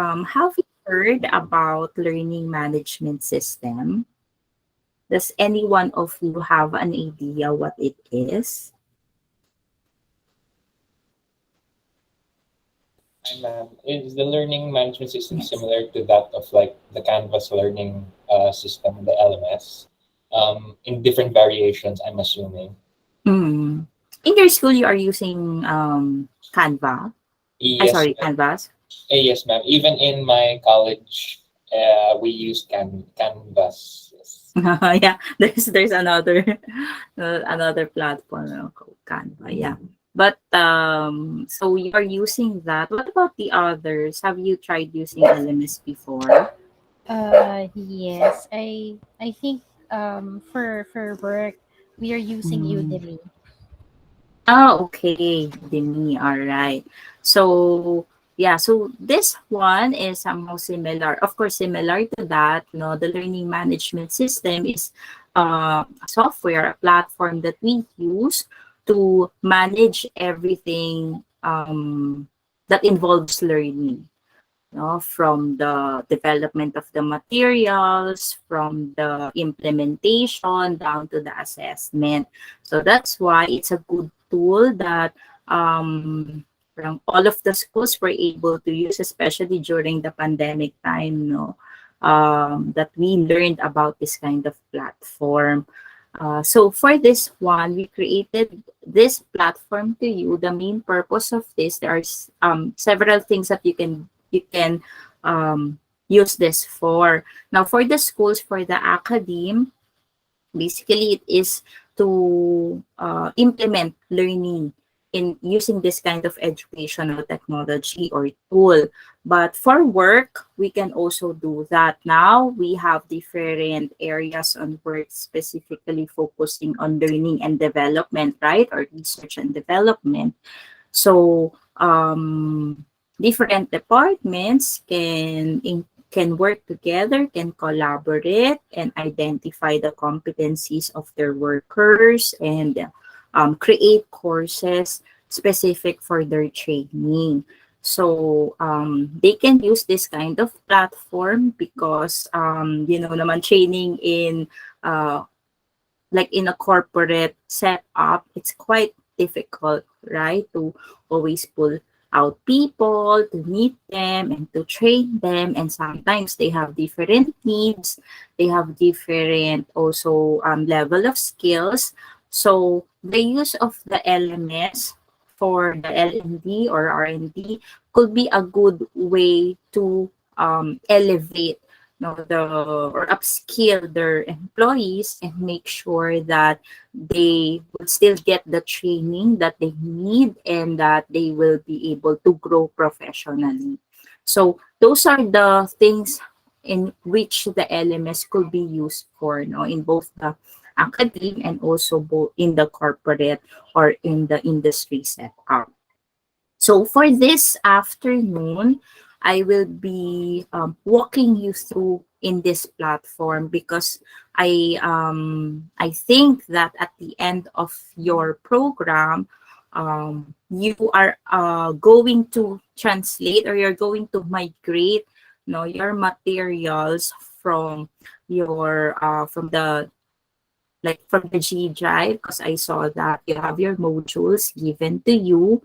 Have you heard about learning management system? Does any one of you have an idea what it is? Is the learning management system Yes. similar to that of like the Canvas learning system, the LMS? In different variations, I'm assuming. Mm. In your school, you are using Canva. I Yes, sorry, Canvas. yes, ma'am. Even in my college, we use Canvas. Yes. Yeah, there's another another platform called Canva. Yeah, but so you are using that. What about the others? Have you tried using LMS before? Yes, I think for work we are using Mm. Udemy. Oh, okay. Demi, all right. So, yeah, so this one is somehow similar. Of course, similar to that, the learning management system is a software, a platform that we use to manage everything that involves learning. From the development of the materials, from the implementation down to the assessment. So that's why it's a good tool that from all of the schools were able to use, especially during the pandemic time, that we learned about this kind of platform. So for this one, we created this platform to you. The main purpose of this, there are several things that you can use this for. Now, for the schools, for the academe, basically it is to implement learning in using this kind of educational technology or tool. But for work, we can also do that. Now we have different areas on work specifically focusing on learning and development, right? Or research and development. So different departments can work together, can collaborate, and identify the competencies of their workers and create courses specific for their training. So they can use this kind of platform because naman training in uh, like in a corporate setup, it's quite difficult, right? To always pull out people, to meet them, and to train them. And sometimes they have different needs, they have different also level of skills. So the use of the LMS for the L&D or R&D could be a good way to elevate the or upskill their employees and make sure that they would still get the training that they need and that they will be able to grow professionally. So those are the things in which the LMS could be used for, in both the academe and also both in the corporate or in the industry setup. So for this afternoon, I will be walking you through in this platform because I think that at the end of your program, you are going to translate or you're going to migrate, your materials from your from the like from the G drive, because I saw that you have your modules given to you,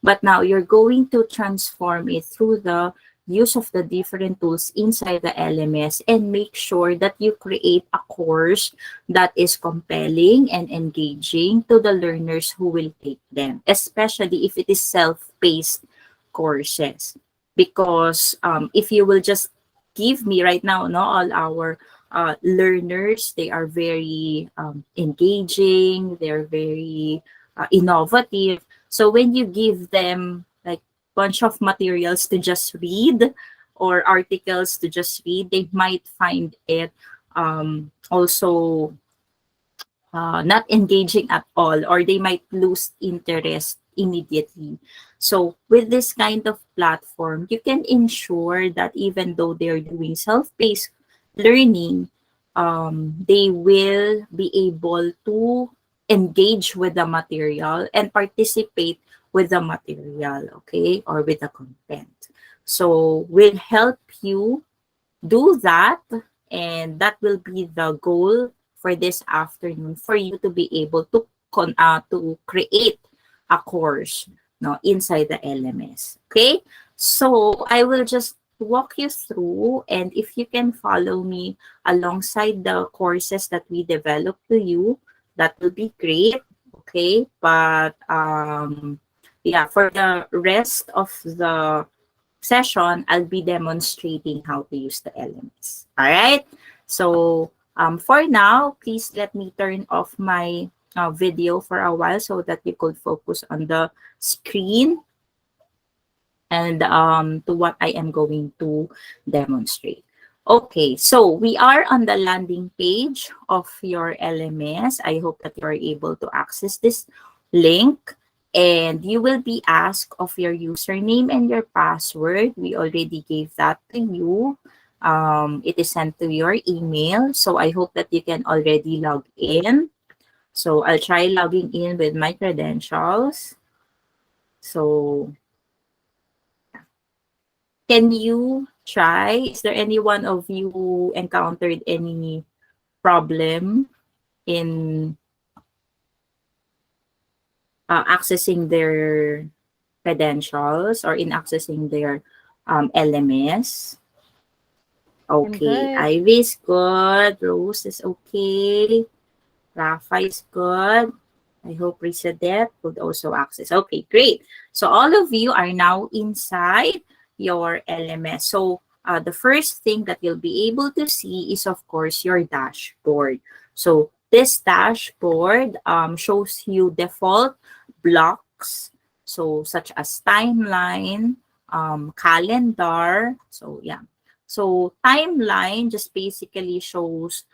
but now you're going to transform it through the use of the different tools inside the LMS and make sure that you create a course that is compelling and engaging to the learners who will take them, especially if it is self-paced courses. Because if you will just give me right now, no, all our learners, they are very engaging, they're very innovative. So when you give them like bunch of materials to just read or articles to just read, they might find it also not engaging at all, or they might lose interest immediately. So with this kind of platform, you can ensure that even though they're doing self-paced learning, they will be able to engage with the material and participate with the material, okay, or with the content. So we'll help you do that, and that will be the goal for this afternoon, for you to be able to to create a course, no, inside the LMS. Okay, so I will just walk you through, and if you can follow me alongside the courses that we develop to you, that will be great. Okay, but yeah, for the rest of the session, I'll be demonstrating how to use the elements. All right. So for now, please let me turn off my video for a while so that you could focus on the screen and to what I am going to demonstrate. Okay, so we are on the landing page of your LMS. I hope that you are able to access this link, and you will be asked of your username and your password. We already gave that to you. It is sent to your email, so I hope that you can already log in. So I'll try logging in with my credentials. So can you try? Is there any one of you who encountered any problem in accessing their credentials or in accessing their LMS? I'm Okay, good. Ivy is good. Rose is okay. Rafa is good. I hope Risadet could also access. Okay, great. So all of you are now inside your LMS. So the first thing that you'll be able to see is, of course, your dashboard. So this dashboard shows you default blocks, so such as timeline, calendar. So yeah. So timeline just basically shows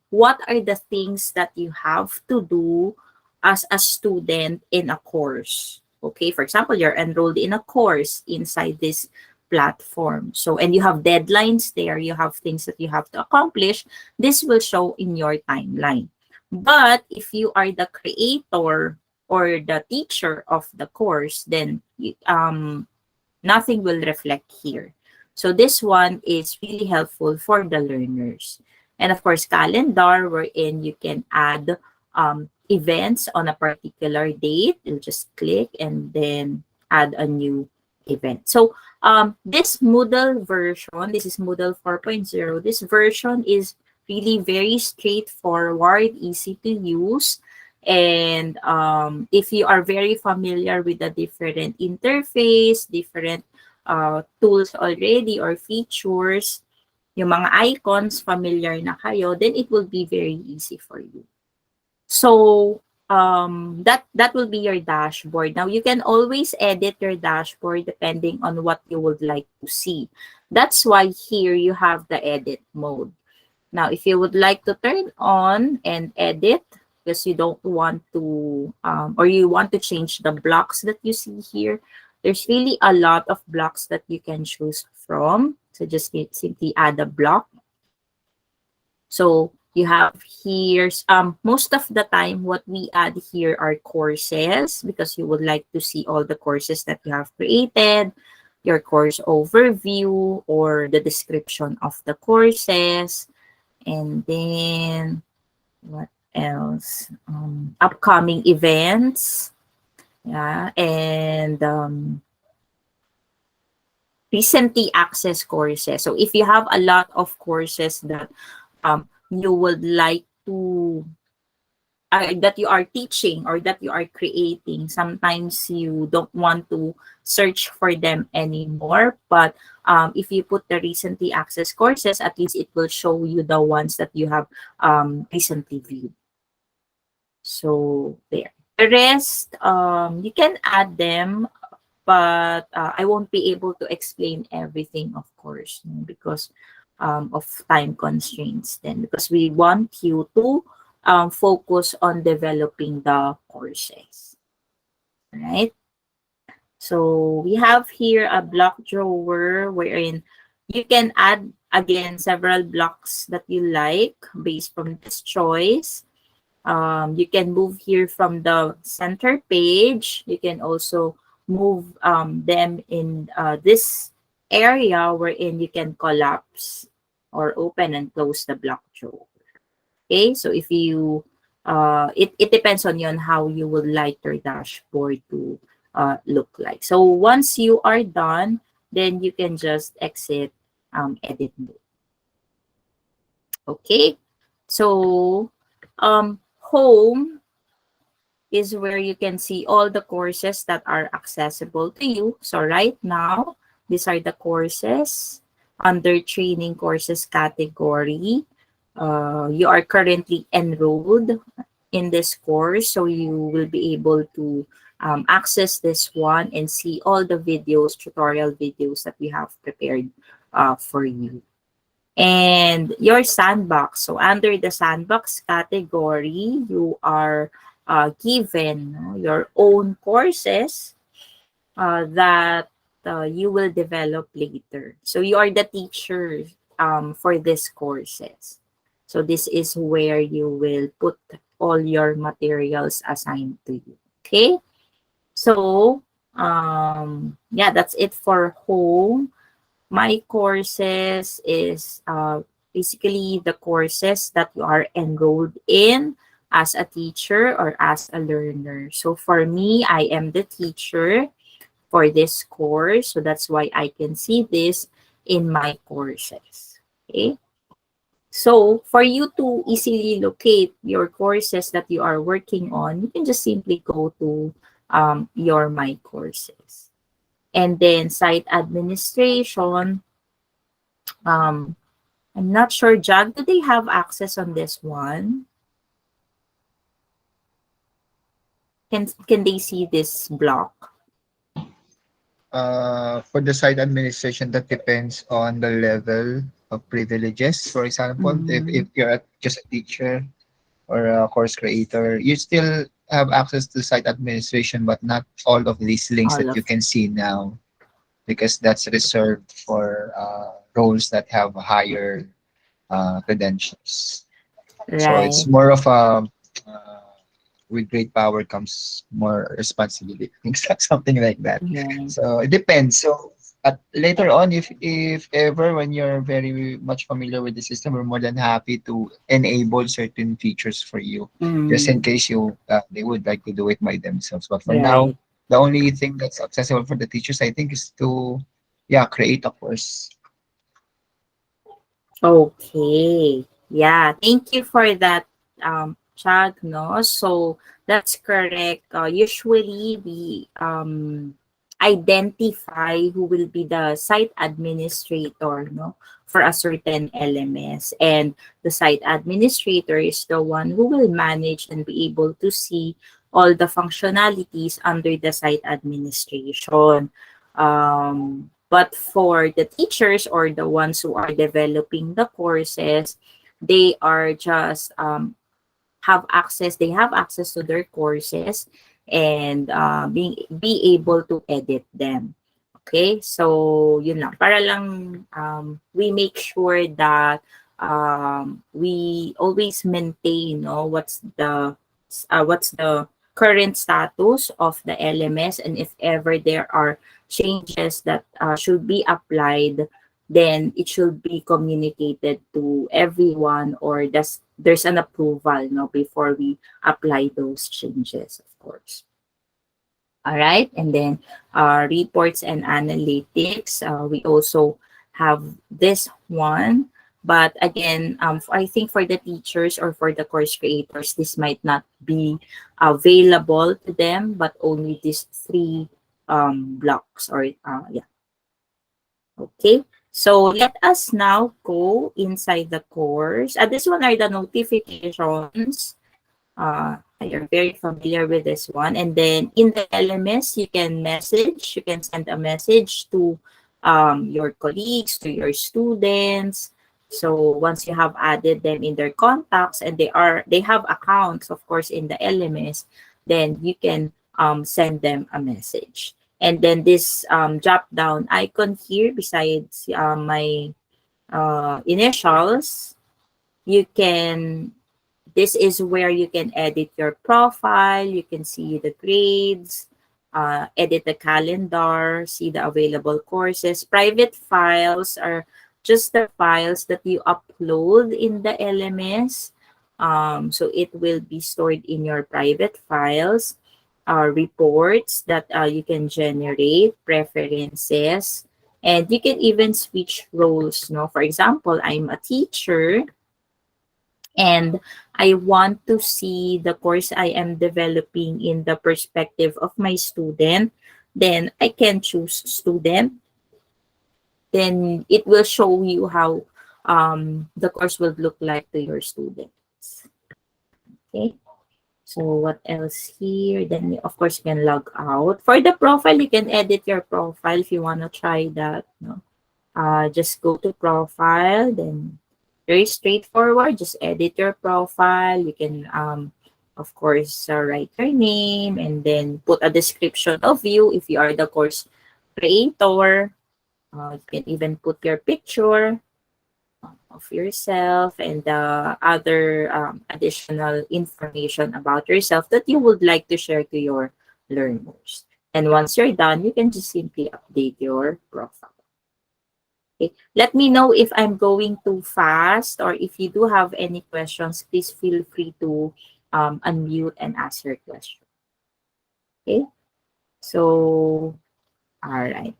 what are the things that you have to do as a student in a course. Okay, for example, you're enrolled in a course inside this platform. So, and you have deadlines there, you have things that you have to accomplish. This will show in your timeline. But if you are the creator or the teacher of the course, then nothing will reflect here. So this one is really helpful for the learners. And of course, calendar, wherein you can add events on a particular date. You just click and then add a new event. So this Moodle version, this is Moodle 4.0. This version is really very straightforward, easy to use. And if you are very familiar with the different interface, different tools already or features, yung mga icons, familiar na kayo, then it will be very easy for you. So that will be your dashboard. Now you can always edit your dashboard depending on what you would like to see. That's why here you have the edit mode. Now if you would like to turn on and edit, because you don't want to or you want to change the blocks that you see here, there's really a lot of blocks that you can choose from. So just simply add a block. So you have here, most of the time what we add here are courses, because you would like to see all the courses that you have created, your course overview or the description of the courses, and then what else? Upcoming events, yeah, and recently accessed courses. So if you have a lot of courses that you would like to that you are teaching or that you are creating, sometimes you don't want to search for them anymore. But if you put the recently accessed courses, at least it will show you the ones that you have recently viewed. So there. The rest, you can add them, but I won't be able to explain everything, of course, because of time constraints then, because we want you to focus on developing the courses. All right. So we have here a block drawer wherein you can add again several blocks that you like based from this choice. You can move here from the center page. You can also move them in this area wherein you can collapse or open and close the block drawer. Okay, so if you, it depends on you on how you would like your dashboard to look like. So once you are done, then you can just exit edit mode. Okay, so home is where you can see all the courses that are accessible to you. So right now, these are the courses under training courses category. You are currently enrolled in this course, so you will be able to access this one and see all the videos, tutorial videos that we have prepared for you. And your sandbox. So under the sandbox category, you are given, no, your own courses that you will develop later. So you are the teacher for these courses. So this is where you will put all your materials assigned to you. Okay. So yeah, that's it for home. My courses is basically the courses that you are enrolled in as a teacher or as a learner. So for me, I am the teacher for this course. So that's why I can see this in my courses. Okay. So for you to easily locate your courses that you are working on, you can just simply go to your My Courses. And then site administration, um, I'm not sure, Jag, do they have access on this one? Can they see this block? For the site administration, that depends on the level of privileges. For example, if Mm, you're just a teacher or a course creator, you still have access to site administration, but not all of these links all that you of can see now, because that's reserved for roles that have higher credentials. So it's right. more of a with great power comes more responsibility, something like that. Right. So it depends. So later on, if ever when you're very much familiar with the system, we're more than happy to enable certain features for you, just in Mm, case they would like to do it by themselves. But for now, right. the only thing that's accessible for the teachers, I think, is to create a course. Okay. Yeah. Thank you for that, Chag, no? So that's correct. Usually we identify who will be the site administrator, no, for a certain LMS. And the site administrator is the one who will manage and be able to see all the functionalities under the site administration. But for the teachers or the ones who are developing the courses, they are just they have access to their courses and be able to edit them. Okay? So, yun lang. Para lang we make sure that we always maintain, no, what's the current status of the LMS, and if ever there are changes that should be applied, then it should be communicated to everyone, or there's an approval, no, before we apply those changes, of course. All right. And then reports and analytics. We also have this one. But again, I think for the teachers or for the course creators, this might not be available to them, but only these three blocks, or yeah. Okay. So let us now go inside the course. This one are the notifications. You're very familiar with this one. And then in the LMS, you can send a message to your colleagues, to your students. So once you have added them in their contacts and they have accounts, of course, in the LMS, then you can send them a message. And then this drop down icon here, besides my initials, you can this is where you can edit your profile, you can see the grades, edit the calendar, see the available courses. Private files are just the files that you upload in the LMS. So it will be stored in your private files, reports that you can generate, preferences, and you can even switch roles. No, for example, I'm a teacher and I want to see the course I am developing in the perspective of my student, then I can choose student. Then it will show you how the course will look like to your students. Okay. So what else here? Then of course you can log out. For the profile, you can edit your profile if you want to try that. No? Just go to profile, then very straightforward. Just edit your profile. You can, of course, write your name and then put a description of you if you are the course creator. You can even put your picture of yourself and other additional information about yourself that you would like to share to your learners. And once you're done, you can just simply update your profile. Okay. Let me know if I'm going too fast, or if you do have any questions, please feel free to unmute and ask your question. Okay. So, all right.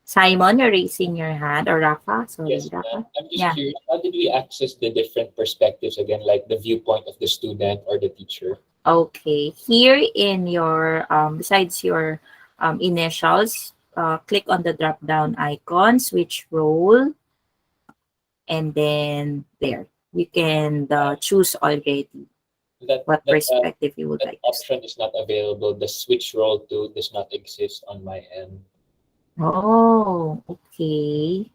Simon, you're raising your hand, or Rafa? Sorry, Yes, Rafa. I'm just Yeah. curious, how did we access the different perspectives again, like the viewpoint of the student or the teacher? Okay. Here in your, besides your initials, click on the drop-down icon, switch role, and then there. You can choose already That what that perspective you would that like to see. option is not available. The switch role to does not exist on my end. Oh, okay.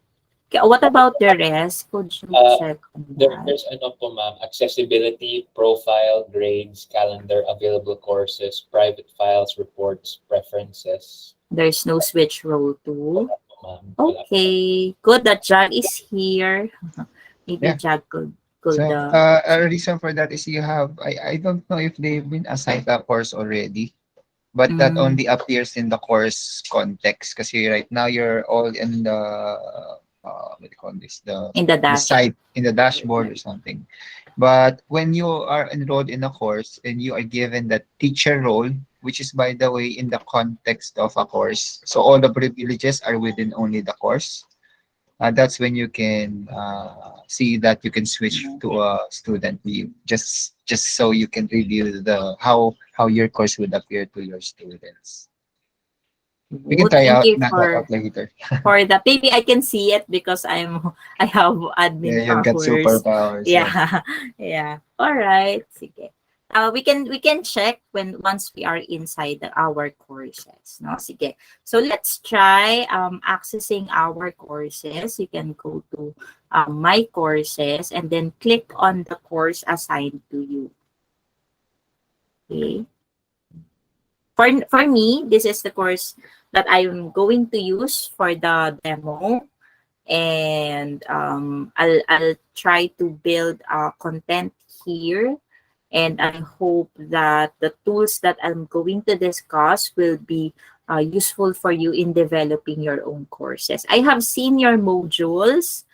What about the rest? Could you Uh, check on that? there's ano po, ma'am, accessibility, profile, grades, calendar, available courses, private files, reports, preferences. There's no switch role too. Wala po, ma'am. Wala po. Okay, good that Jag is here. Maybe Yeah. Jag could So a reason for that is you have I don't know if they've been assigned a course already, but that mm, only appears in the course context because right now you're all in the what do you call this, in the the dash. site in the dashboard or something. But when you are enrolled in a course and you are given the teacher role, which is by the way in the context of a course, so all the privileges are within only the course. That's when you can see that you can switch to a student view, just so you can review the how your course would appear to your students. We can Good. try Thank out you that out later. for that. Maybe I can see it because I have Yeah, admin you've got powers. superpowers. Yeah. Yeah. Yeah. All right. Sige. We can check when once we are inside our courses. No? Sige. So let's try accessing our courses. You can go to my courses and then click on the course assigned to you. Okay. For me, this is the course that I'm going to use for the demo, and I'll try to build content here, and I hope that the tools that I'm going to discuss will be useful for you in developing your own courses. I have seen your modules.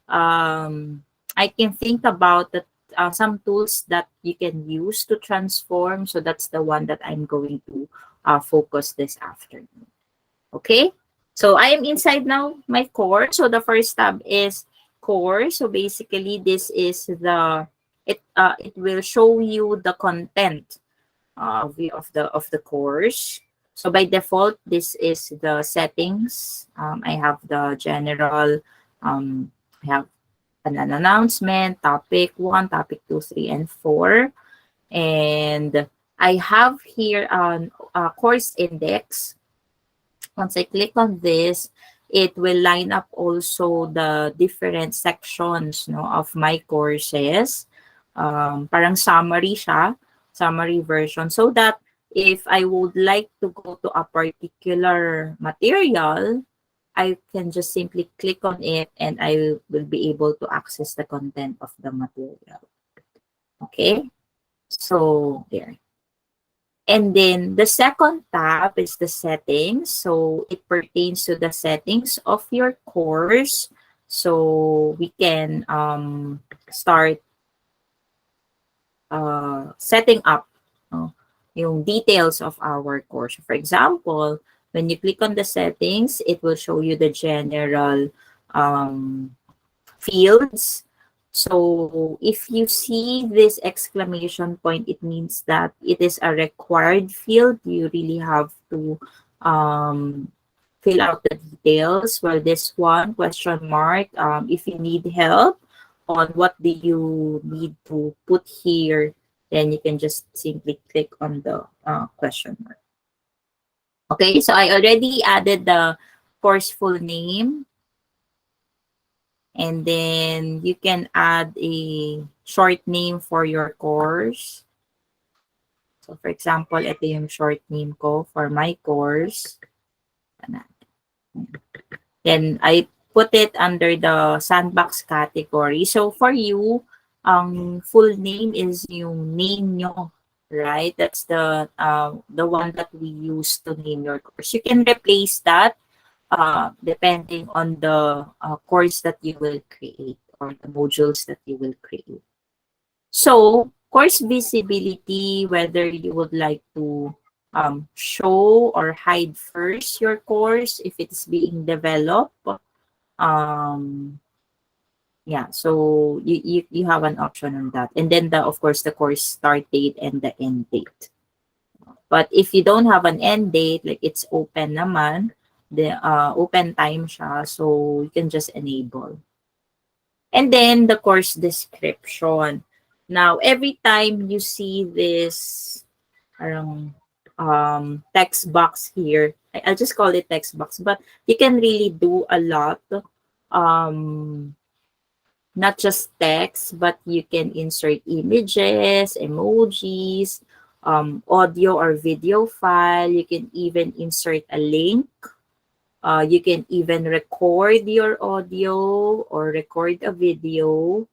I can think about the some tools that you can use to transform. So that's the one that I'm going to focus this afternoon. Okay. So I am inside now my course. So the first tab is course. So basically this is the it will show you the content of the course. So by default, this is the settings. I have the general. I have an announcement, topic 1, topic 2, 3, and 4. And I have here an course index. Once I click on this, it will line up also the different sections, no, of my courses. Parang summary siya, summary version. So that if I would like to go to a particular material, I can just simply click on it and I will be able to access the content of the material. Okay? So, there. And then the second tab is the settings. So it pertains to the settings of your course. So we can start setting up yung details of our course. For example, when you click on the settings, it will show you the general fields. So if you see this exclamation point, it means that it is a required field. You really have to fill out the details. Well, this one, question mark, if you need help on what do you need to put here, then you can just simply click on the question mark. Okay, so I already added the course full name. And then you can add a short name for your course. So for example, ito yung short name ko for my course. Then I put it under the sandbox category. So for you, full name is yung name nyo, right? That's the one that we use to name your course. You can replace that depending on the course that you will create or the modules that you will create. So, course visibility, whether you would like to show or hide first your course if it's being developed. Yeah, so you have an option on that. And then, of course, the course start date and the end date. But if you don't have an end date, like it's open naman, the open time siya, so you can just enable. And then the course description. Now, every time you see this text box here, I'll just call it text box, but you can really do a lot. Not just text, but you can insert images, emojis, audio or video file. You can even insert a link. You can even record your audio or record a video.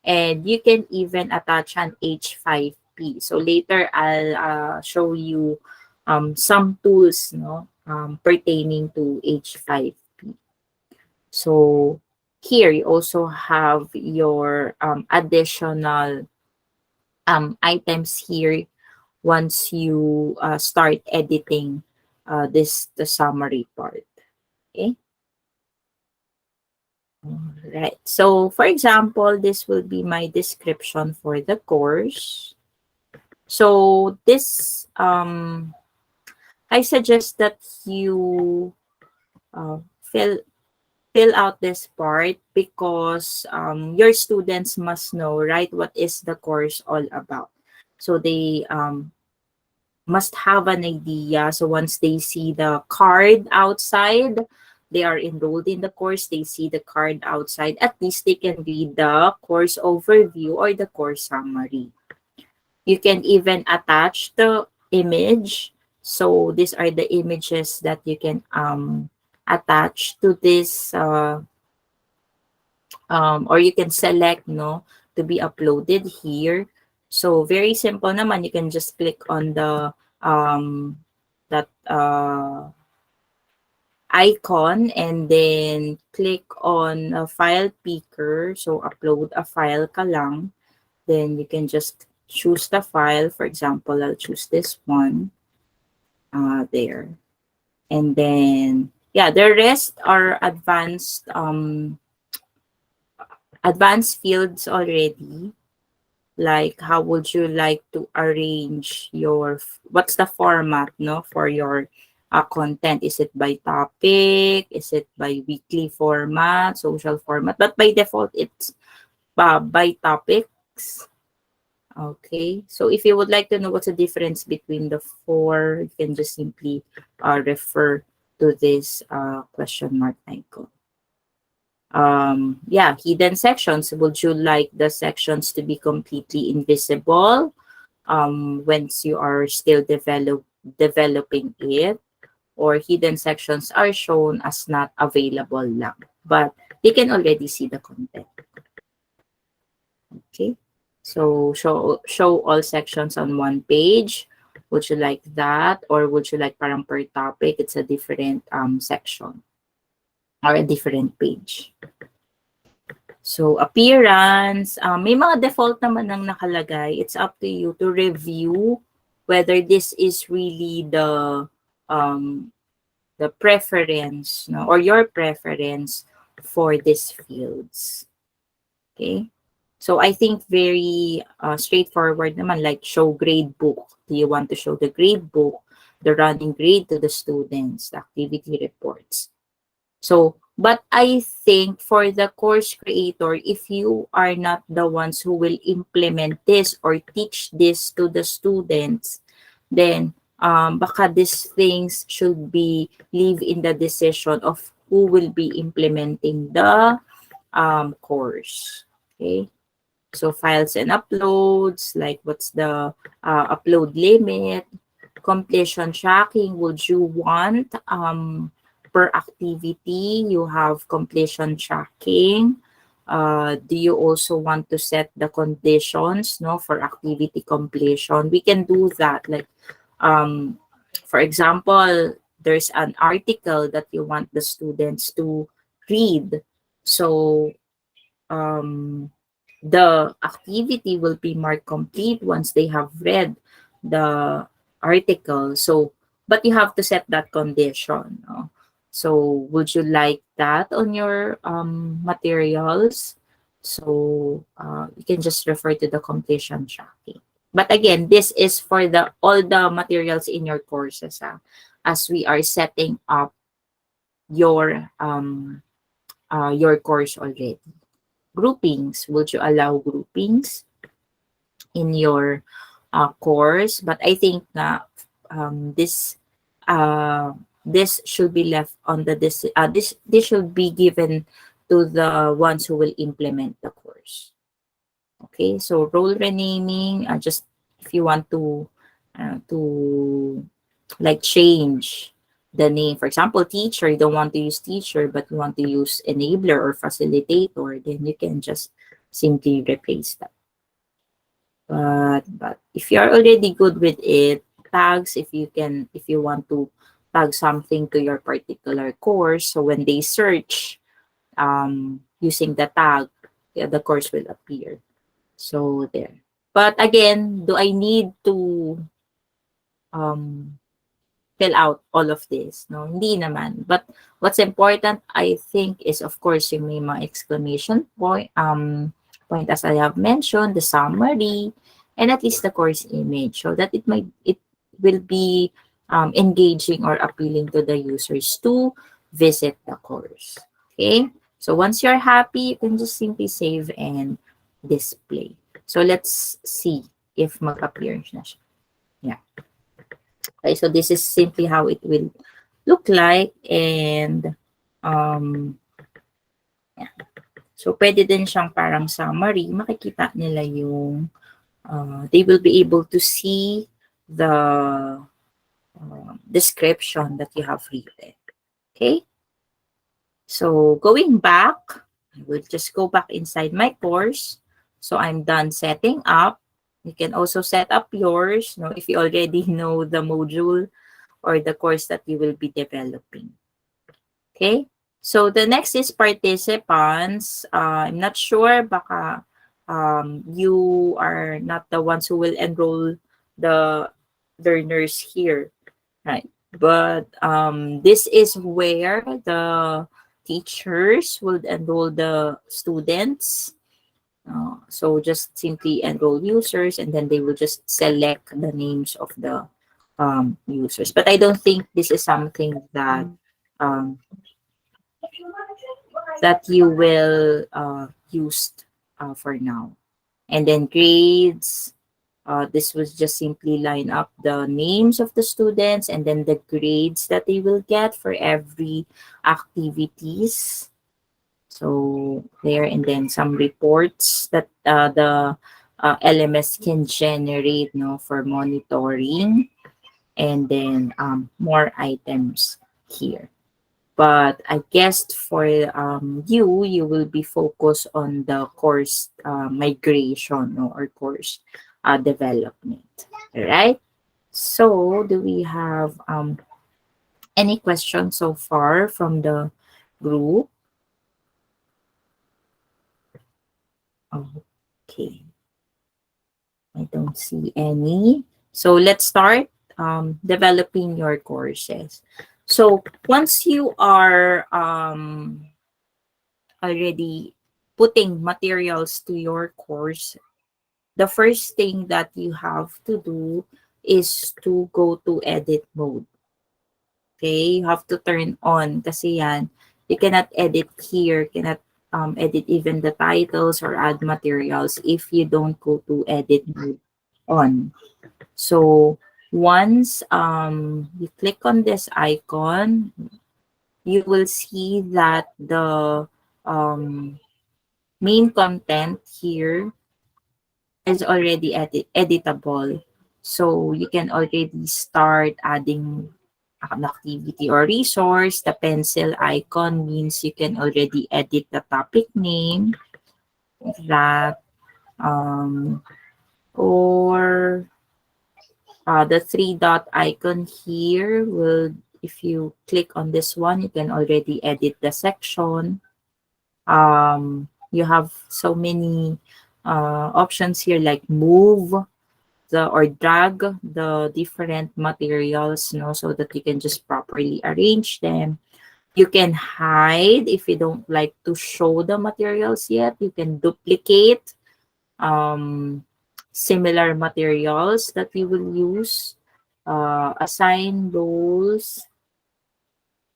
And you can even attach an H5P. So later I'll show you some tools pertaining to H5P. So here you also have your additional items here once you start editing the summary part. Okay. Right. So for example, this will be my description for the course. So this I suggest that you fill out this part because your students must know, right, what is the course all about. So they must have an idea. So once they see the card outside, they are enrolled in the course, they see the card outside, at least they can read the course overview or the course summary. You can even attach the image. So these are the images that you can attach to this or you can select to be uploaded here. So very simple naman, you can just click on the that icon and then click on a file picker. So upload a file ka lang. Then you can just choose the file. For example, I'll choose this one. There. And then yeah, the rest are advanced fields already. Like how would you like to arrange your, what's the format for your content? Is it by topic? Is it by weekly format, social format? But by default, it's by topics. Okay, so if you would like to know what's the difference between the four, you can just simply refer to this question mark icon. Yeah, hidden sections. Would you like the sections to be completely invisible once you are still developing it? Or hidden sections are shown as not available lang, but they can already see the content. Okay, so show all sections on one page, Would you like that? Or would you like parang per topic, it's a different section or a different page? So, appearance, may mga default naman ng nakalagay. It's up to you to review whether this is really um, the preference, no, or your preference for these fields. Okay? So, I think very straightforward naman, like show grade book. Do you want to show the grade book, the running grade to the students, the activity reports? So, but I think for the course creator, if you are not the ones who will implement this or teach this to the students, then baka these things should be leave in the decision of who will be implementing the course. Okay. So files and uploads, like what's the upload limit, completion tracking, would you want per activity, you have completion tracking. Do you also want to set the conditions, no, for activity completion? We can do that. Like, for example, there's an article that you want the students to read. So, the activity will be marked complete once they have read the article. So, but you have to set that condition. No? So, would you like that on your materials? So, you can just refer to the completion tracking. But again, this is for the all the materials in your courses, as we are setting up your course already. Groupings, would you allow groupings in your course? But I think that this this should be left on the this should be given to the ones who will implement the course. Okay, so role renaming, just if you want to like change the name, for example, teacher, you don't want to use teacher but you want to use enabler or facilitator, then you can just simply replace that. But if you are already good with it, tags, if you want to tag something to your particular course, so when they search using the tag, yeah, the course will appear. So there. But again, do I need to fill out all of this? No, hindi naman. But what's important, I think, is of course yung may mga exclamation point, point as I have mentioned, the summary, and at least the course image, so that it will be engaging or appealing to the users to visit the course. Okay, so once you're happy, you can just simply save and display. So let's see if mag-appear na siya. Yeah. Okay, so this is simply how it will look like, and yeah. So pwede din siyang parang summary, makikita nila yung they will be able to see the description that you have written. Okay, so going back, I will just go back inside my course. So I'm done setting up. You can also set up yours, no, if you already know the module or the course that you will be developing. Okay, so the next is participants. I'm not sure, baka you are not the ones who will enroll the learners here, right? But this is where the teachers will enroll the students. So just simply enroll users, and then they will just select the names of the users. But I don't think this is something that that you will use for now. And then grades. This was just simply line up the names of the students and then the grades that they will get for every activities. So there, and then some reports that the LMS can generate, no, for monitoring, and then more items here. But I guess for you will be focused on the course migration, no, or course development. All right. So, do we have any questions so far from the group? Okay, I don't see any. So, let's start developing your courses. So, once you are already putting materials to your course, the first thing that you have to do is to go to edit mode. Okay, you have to turn on kasi yan, you cannot edit here, cannot edit even the titles or add materials if you don't go to edit mode on. So once you click on this icon, you will see that the main content here is already editable. So you can already start adding an activity or resource. The pencil icon means you can already edit the topic name, that or the three dot icon here will, if you click on this one, you can already edit the section. You have so many options here, like move the or drag the different materials, so that you can just properly arrange them. You can hide if you don't like to show the materials yet. You can duplicate similar materials that we will use, assign roles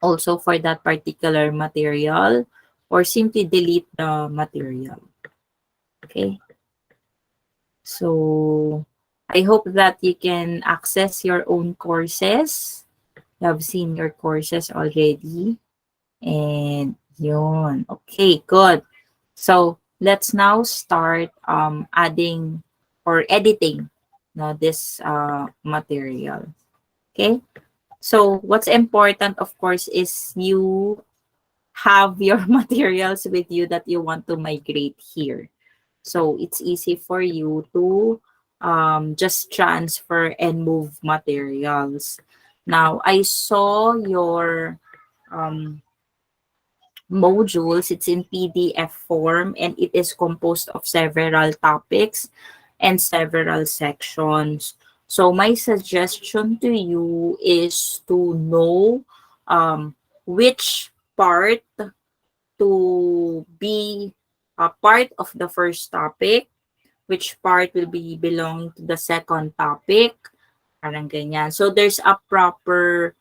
also for that particular material, or simply delete the material. Okay, so I hope that you can access your own courses. You have seen your courses already. And yun. Okay, good. So let's now start adding or editing this material. Okay. So what's important, of course, is you have your materials with you that you want to migrate here. So it's easy for you to just transfer and move materials. Now, I saw your modules. It's in PDF form and it is composed of several topics and several sections. So my suggestion to you is to know which part to be a part of the first topic, which part will be belong to the second topic, parang ganyan. So there's a proper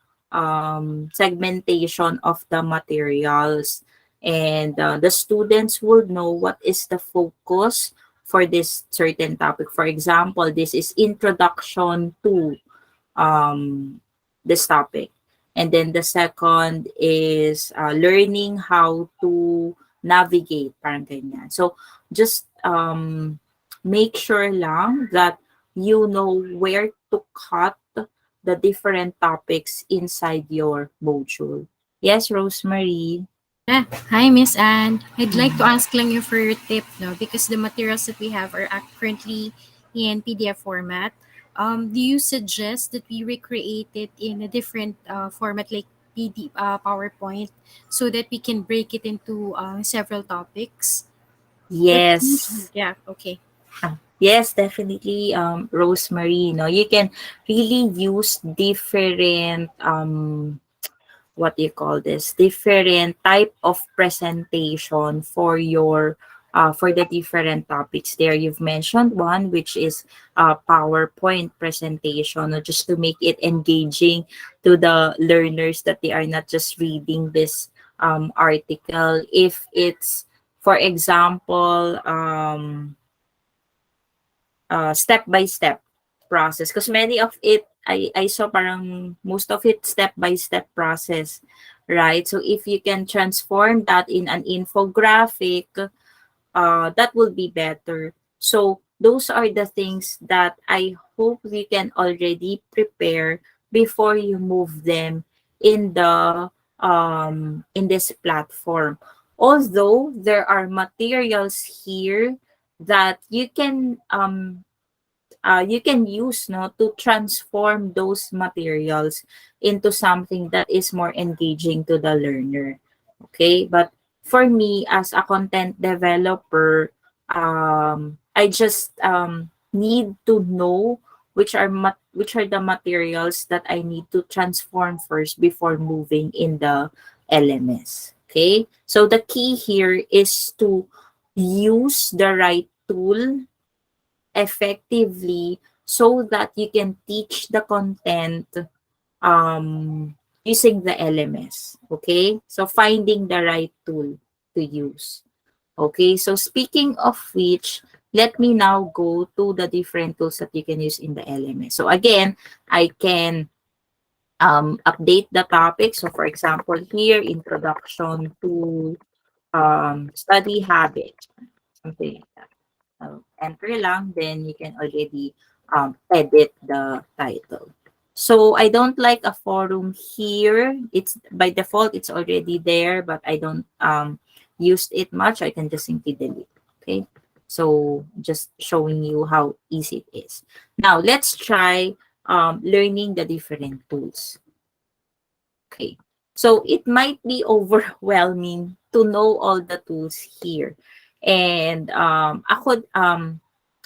segmentation of the materials, and the students would know what is the focus for this certain topic. For example, this is introduction to this topic. And then the second is learning how to navigate, parang ganyan. So just make sure lang that you know where to cut the different topics inside your module. Yes, Rosemary. Yeah. Hi, Miss Anne. I'd like to ask lang you for your tip, no? Because the materials that we have are currently in PDF format. Do you suggest that we recreate it in a different format, like PowerPoint, so that we can break it into several topics? That's Yes. yeah. Okay. Yes, definitely, Rosemary. You can really use different what do you call this, different type of presentation for your for the different topics there. You've mentioned one, which is PowerPoint presentation, just to make it engaging to the learners, that they are not just reading this article. If it's, for example, step by step process, because many of it, I saw parang most of it step by step process, right? So if you can transform that in an infographic, that will be better. So those are the things that I hope you can already prepare before you move them in this platform. Although there are materials here that you can you can use, no, to transform those materials into something that is more engaging to the learner. Okay, but for me as a content developer, I just need to know which are the materials that I need to transform first before moving in the LMS. Okay, so the key here is to use the right tool effectively so that you can teach the content using the LMS. Okay, so finding the right tool to use. Okay, so speaking of which, let me now go to the different tools that you can use in the LMS. So again, I can update the topic. So for example, here, introduction to study habit, something like that. Enter lang, then you can already edit the title. So I don't like a forum here. It's by default, it's already there, but I don't use it much. I can just simply delete. Okay. So just showing you how easy it is. Now let's try learning the different tools. Okay. So it might be overwhelming to know all the tools here. And ako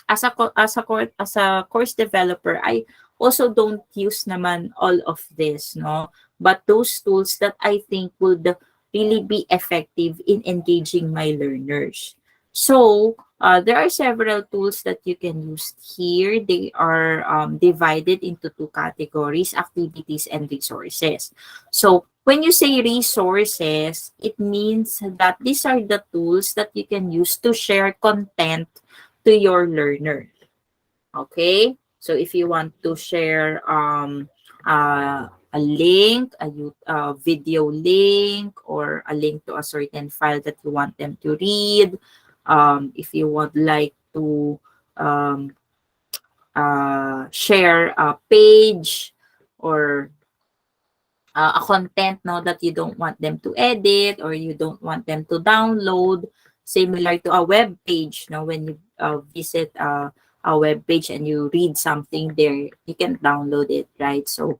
as a course developer, I also don't use naman all of this, no. But those tools that I think would really be effective in engaging my learners. So there are several tools that you can use here. They are divided into two categories: activities and resources. So when you say resources, it means that these are the tools that you can use to share content to your learner. Okay? So if you want to share a link, a video link, or a link to a certain file that you want them to read, if you would like to um, share a page or a content, no, that you don't want them to edit or you don't want them to download, similar to a web page, no, when you visit a web page and you read something there, you can download it, right? So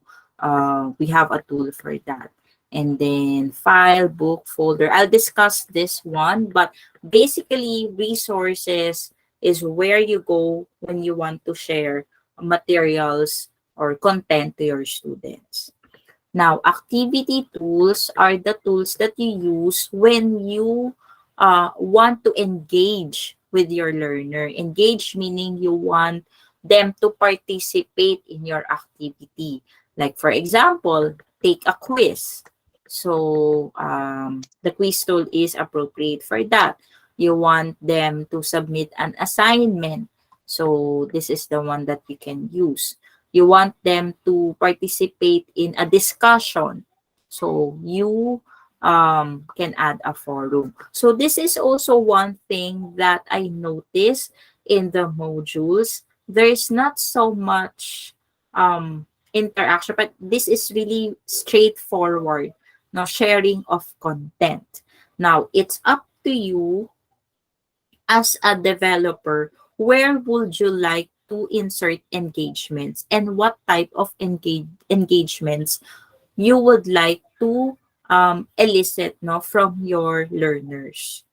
we have a tool for that. And then file, book, folder, I'll discuss this one, but basically resources is where you go when you want to share materials or content to your students. Now, activity tools are the tools that you use when you want to engage with your learner. Engage meaning you want them to participate in your activity. Like, for example, take a quiz. So, the quiz tool is appropriate for that. You want them to submit an assignment. So, this is the one that you can use. You want them to participate in a discussion. So you can add a forum. So this is also one thing that I noticed in the modules. There's not so much interaction, but this is really straightforward. Now, sharing of content. Now, it's up to you as a developer, where would you like to insert engagements and what type of engagements you would like to elicit, no, from your learners.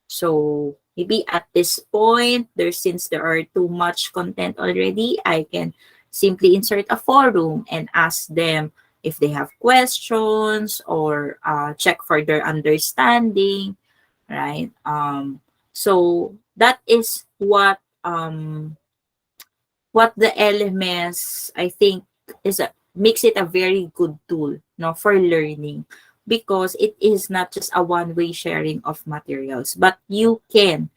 So maybe at this point, since there are too much content already, I can simply insert a forum and ask them if they have questions or check for their understanding, right? So that is what the LMS, I think, makes it a very good tool, no, for learning, because it is not just a one-way sharing of materials, but you can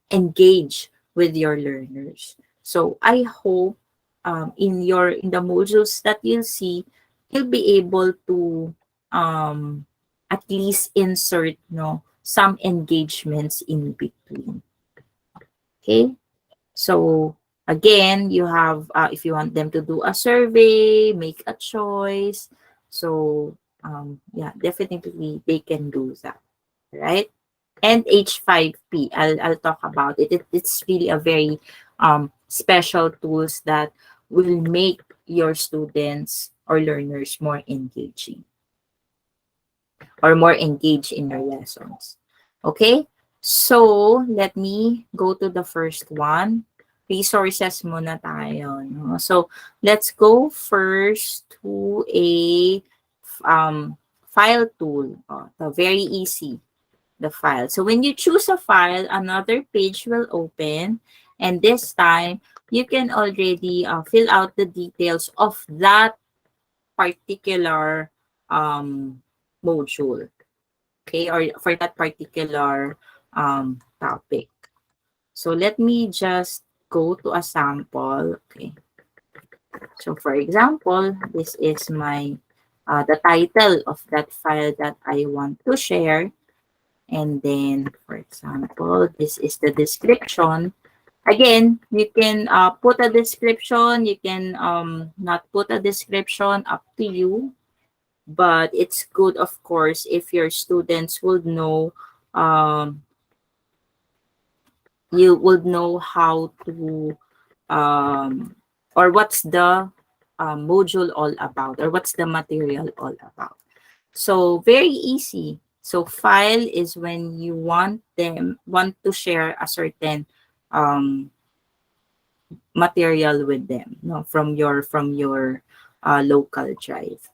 engage with your learners. So I hope in the modules that you'll see, you'll be able to at least insert, no, some engagements in between. Okay. So again, you have, if you want them to do a survey, make a choice. So yeah, definitely they can do that, right? And H5P, I'll talk about it. It's really a very special tools that will make your students or learners more engaging or more engaged in your lessons. Okay? So, let me go to the first one. Resources muna tayo. No? So, let's go first to a file tool. Oh, so very easy, the file. So, when you choose a file, another page will open. And this time, you can already fill out the details of that particular module. Okay, or for that particular topic. So let me just go to a sample. Okay. So for example, this is my the title of that file that I want to share. And then, for example, this is the description. Again, you can put a description. You can not put a description, up to you. But it's good, of course, if your students would know, um, you would know how to, or what's the module all about, or what's the material all about. So very easy. So file is when you want to share a certain um, material with them, no, from your local drive.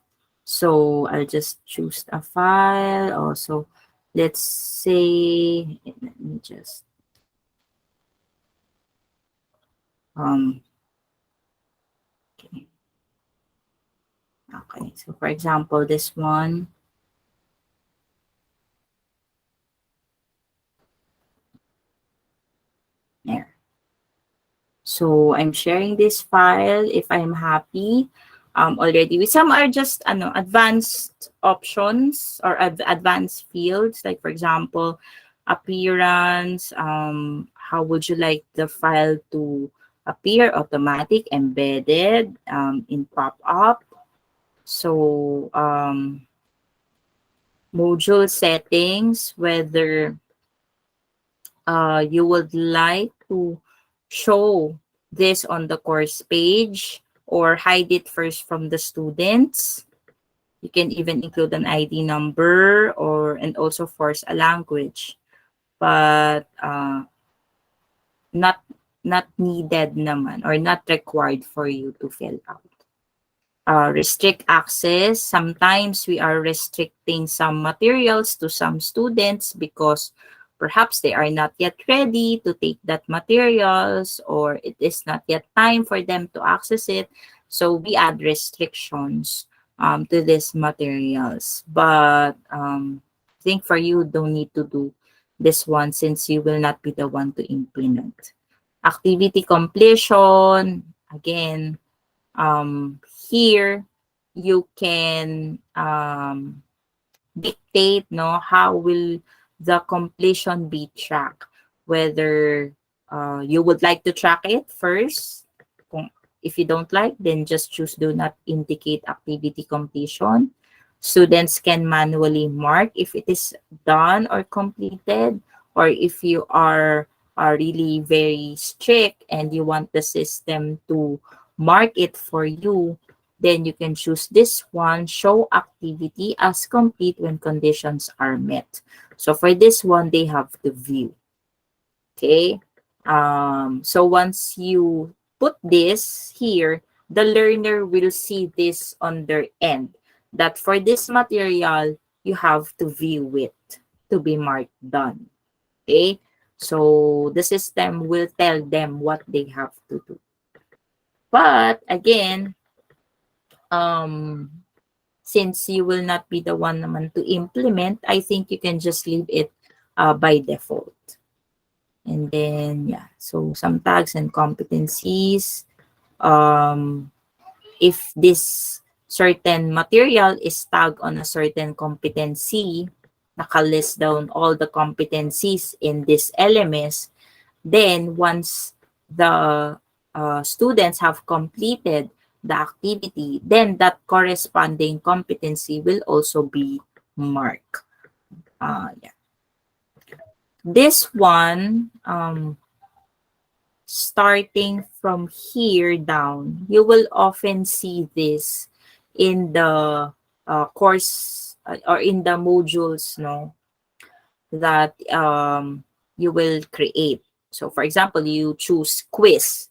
So I'll just choose a file. Also, let's say, let me just um okay. Okay. So for example, this one. There. So I'm sharing this file if I'm happy already. With some are just advanced options or advanced fields, like for example, appearance. How would you like the file to appear? Automatic, embedded, in pop-up. So module settings, whether you would like to show this on the course page or hide it first from the students. You can even include an ID number and also force a language, but not not needed naman or not required for you to fill out. Restrict access. Sometimes we are restricting some materials to some students because perhaps they are not yet ready to take that materials, or it is not yet time for them to access it. So we add restrictions to these materials. But I think for you, don't need to do this one since you will not be the one to implement. Activity completion. Again, here you can dictate how will the completion be tracked, whether you would like to track it first. If you don't like, then just choose do not indicate activity completion. Students can manually mark if it is done or completed, or if you are really very strict and you want the system to mark it for you, then you can choose this one, show activity as complete when conditions are met. So for this one, they have to view. Okay. So once you put this here, the learner will see this on their end, that for this material, you have to view it to be marked done. Okay. So the system will tell them what they have to do. But again, since you will not be the one naman to implement, I think you can just leave it by default. And then, yeah, so some tags and competencies. If this certain material is tagged on a certain competency, nakalist down all the competencies in this LMS, then once the students have completed the activity, then that corresponding competency will also be marked. Yeah. This one, starting from here down, you will often see this in the course or in the modules, no, that you will create. So for example, you choose quiz,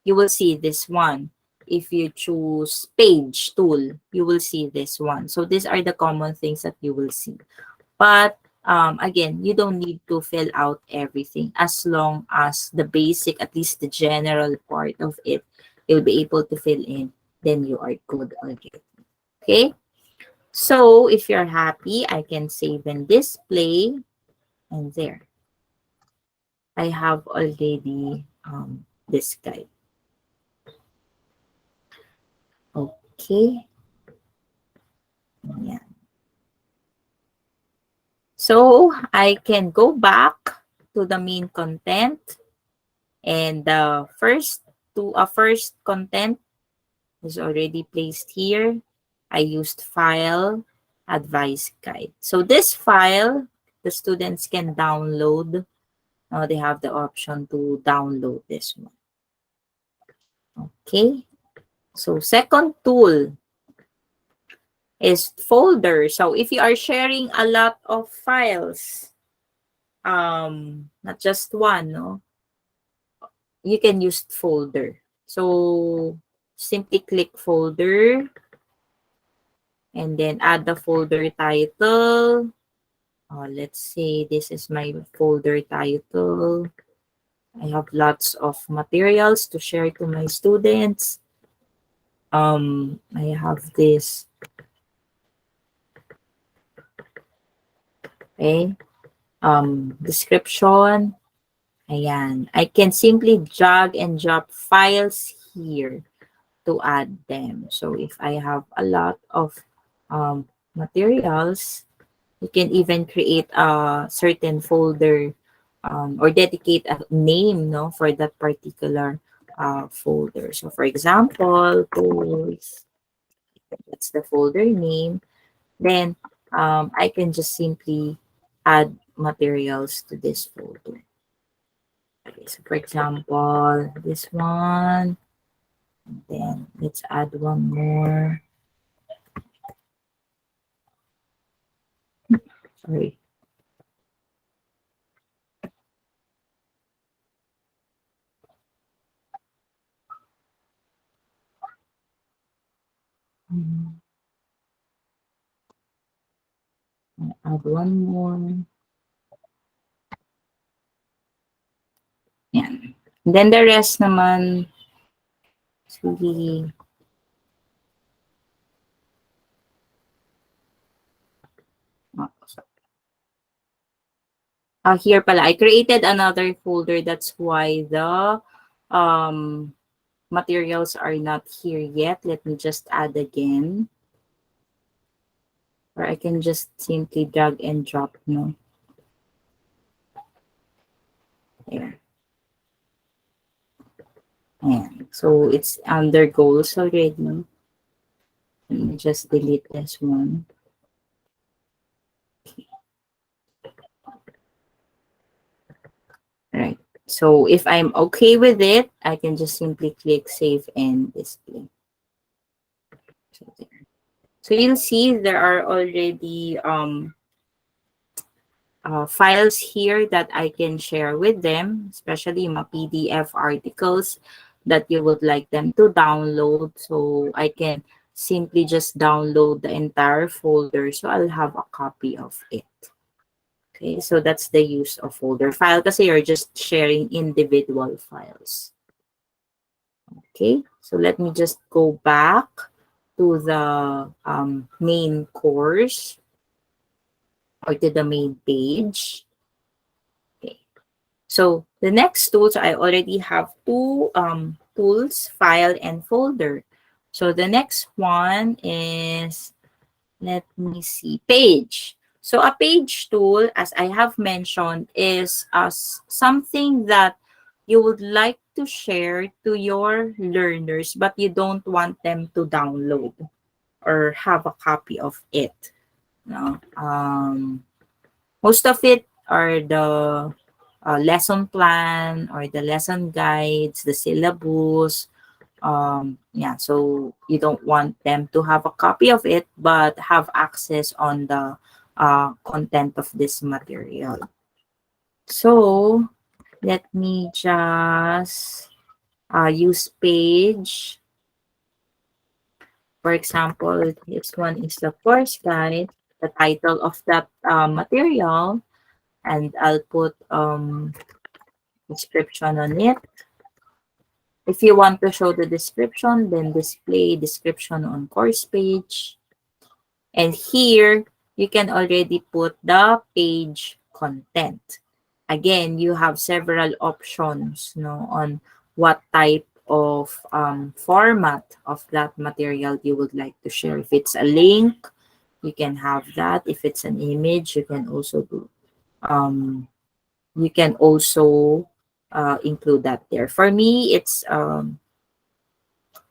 you will see this one. If you choose page tool, you will see this one. So these are the common things that you will see. But again, you don't need to fill out everything, as long as the basic, at least the general part of it, you'll be able to fill in, then you are good already. Okay? So if you're happy, I can save and display, and there. I have already this guide. Okay. Yeah. So I can go back to the main content, and the first content is already placed here. I used file, advice guide. So this file, the students can download. They have the option to download this one. Okay. So second tool is folder. So if you are sharing a lot of files, not just one, no, you can use folder. So simply click folder and then add the folder title. Let's say this is my folder title. I have lots of materials to share to my students. I have this. Okay. Description. Ayan. I can simply drag and drop files here to add them. So if I have a lot of materials, you can even create a certain folder or dedicate a name, no, for that particular folder. So for example, tools, that's the folder name. Then I can just simply add materials to this folder. Okay, so for example, this one, and then let's add one more. Sorry. I'll add one more. Yan. Then the rest naman, sige. Here pala, I created another folder. That's why the materials are not here yet. Let me just add again. Or I can just simply drag and drop, no? There. And so it's under goals already. Let me just delete this one. Okay. Right. So if I'm okay with it, I can just simply click save and display. So there. So you'll see there are already files here that I can share with them, especially my PDF articles that you would like them to download. So I can simply just download the entire folder. So I'll have a copy of it. Okay, so that's the use of folder file kasi you're just sharing individual files. Okay, so let me just go back to the main course or to the main page. Okay, so the next tools, I already have two tools, file and folder. So the next one is, let me see, page. So a page tool, as I have mentioned, is something that you would like to share to your learners, but you don't want them to download or have a copy of it. No? Most of it are the lesson plan or the lesson guides, the syllabus. Yeah, so you don't want them to have a copy of it, but have access on the content of this material. So let me just use page. For example, this one is the course guide, the title of that material, and I'll put description on it. If you want to show the description, then display description on course page. And here, you can already put the page content. Again, you have several options, no, on what type of format of that material you would like to share. If it's a link, you can have that. If it's an image, you can also do. You can also include that there. For me, it's I'll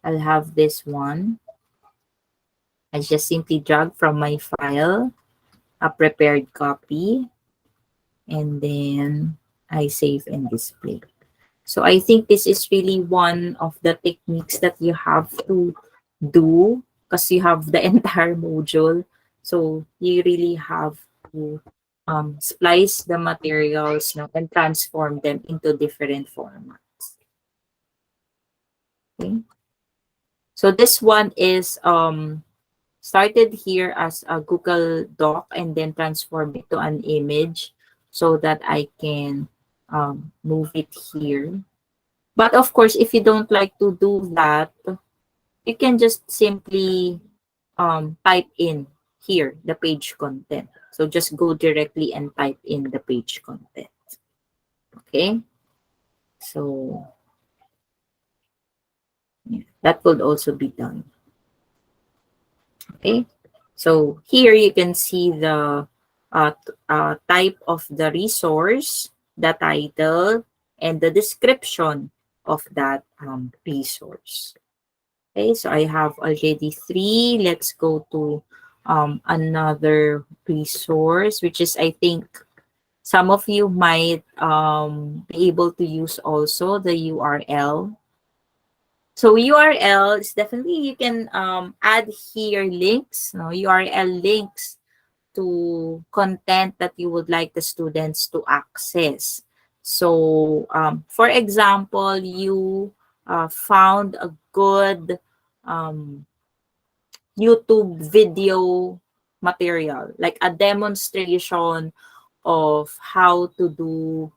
have this one. I just simply drag from my file a prepared copy, and then I save and display. So I think this is really one of the techniques that you have to do because you have the entire module. So you really have to splice the materials, no, and transform them into different formats. Okay. So this one is started here as a Google Doc and then transform it to an image so that I can move it here. But of course, if you don't like to do that, you can just simply type in here the page content. So just go directly and type in the page content. Okay. So yeah, that could also be done. Okay. So here you can see the type of the resource, the title, and the description of that resource. Okay, so I have already 3. Let's go to another resource, which is, I think, some of you might be able to use also the URL. So URL is definitely, you can add here links, no, URL links to content that you would like the students to access. So, for example, you found a good YouTube video material, like a demonstration of how to do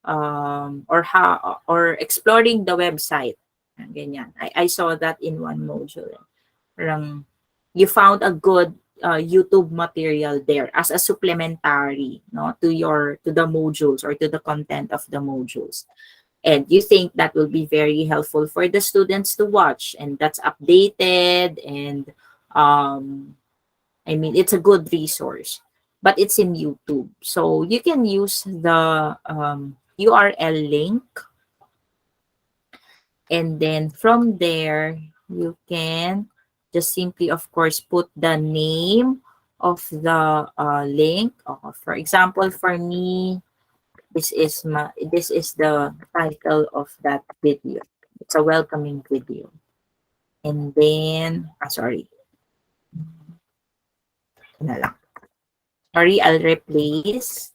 or exploring the website. Ganyan. I saw that in one module. Parang you found a good YouTube material there as a supplementary, no, to the modules or to the content of the modules. And you think that will be very helpful for the students to watch, and that's updated, and I mean, it's a good resource, but it's in YouTube. So you can use the URL link, and then from there, you can just simply, of course, put the name of the link. For example, for me, this is the title of that video. It's a welcoming video. And then, sorry. Ito na lang. Sorry, I'll replace.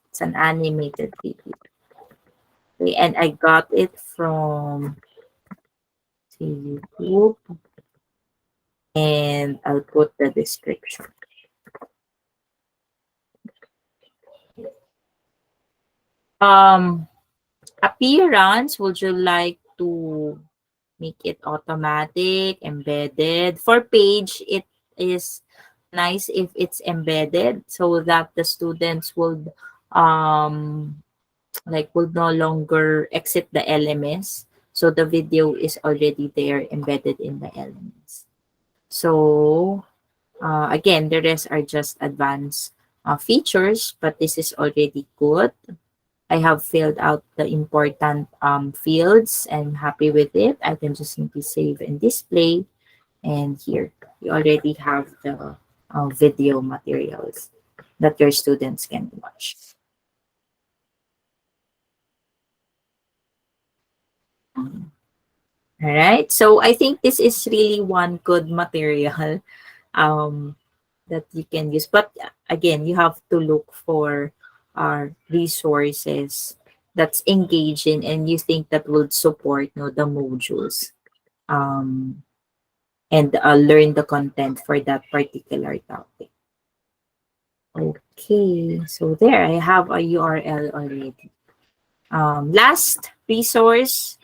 It's an animated video. Okay, and I got it from YouTube. And I'll put the description. Appearance, would you like to make it automatic, embedded? For page, it is nice if it's embedded so that the students would would no longer exit the LMS. So the video is already there embedded in the LMS. So again, the rest are just advanced features, but this is already good. I have filled out the important fields and happy with it. I can just simply save and display. And here, you already have the video materials that your students can watch. All right. So I think this is really one good material um, that you can use. But again, you have to look for resources that's engaging and you think that would support, the modules, um, and learn the content for that particular topic. Okay, so there I have a URL already. Last resource,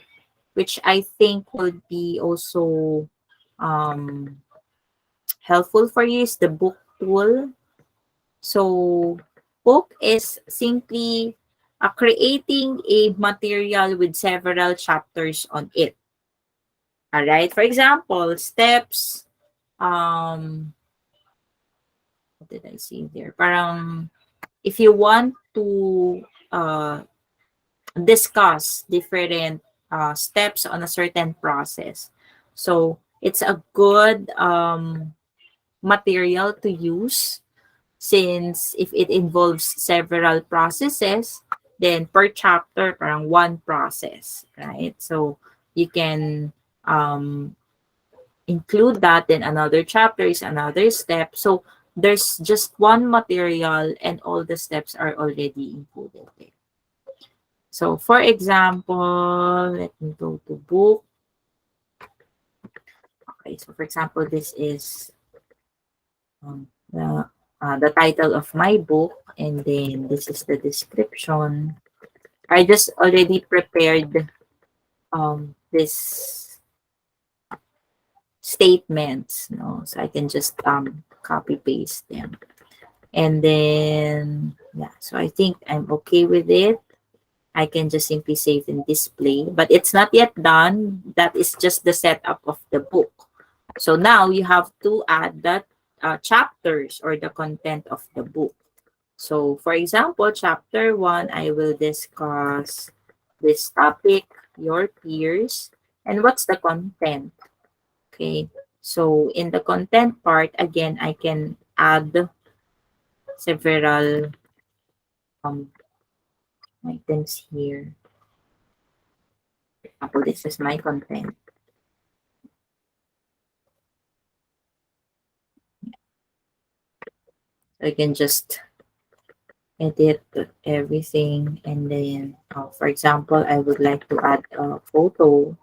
which I think will be also um, helpful for you, is the book tool. So book is simply creating a material with several chapters on it. All right. For example, steps. What did I see there? Parang if you want to discuss different steps on a certain process, so it's a good material to use, since if it involves several processes, then per chapter, parang one process, right? So you can include that, then another chapter is another step. So there's just one material and all the steps are already included there. So for example, let me go to book. Okay, so for example, this is the title of my book, and then this is the description. I just already prepared this statements, so I can just copy paste them, and then yeah. So I think I'm okay with it. I can just simply save and display, but it's not yet done. That is just the setup of the book. So now you have to add that chapters or the content of the book. So for example, chapter 1, I will discuss this topic, your peers, and what's the content. Okay. So in the content part, again, I can add several um, items here. For example, this is my content. So I can just edit everything, and then for example, I would like to add a photo.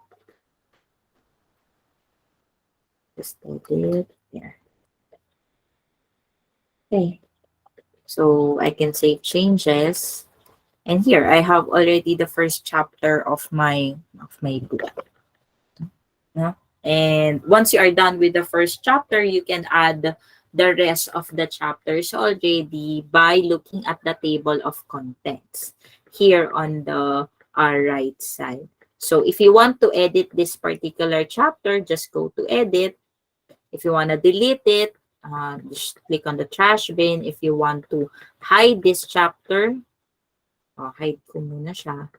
Just edit there. Okay, so I can save changes, and here I have already the first chapter of my book. Yeah. And once you are done with the first chapter, you can add the rest of the chapters already by looking at the table of contents here on the right side. So if you want to edit this particular chapter, just go to edit. If you want to delete it, just click on the trash bin. If you want to hide this chapter, hide ko muna siya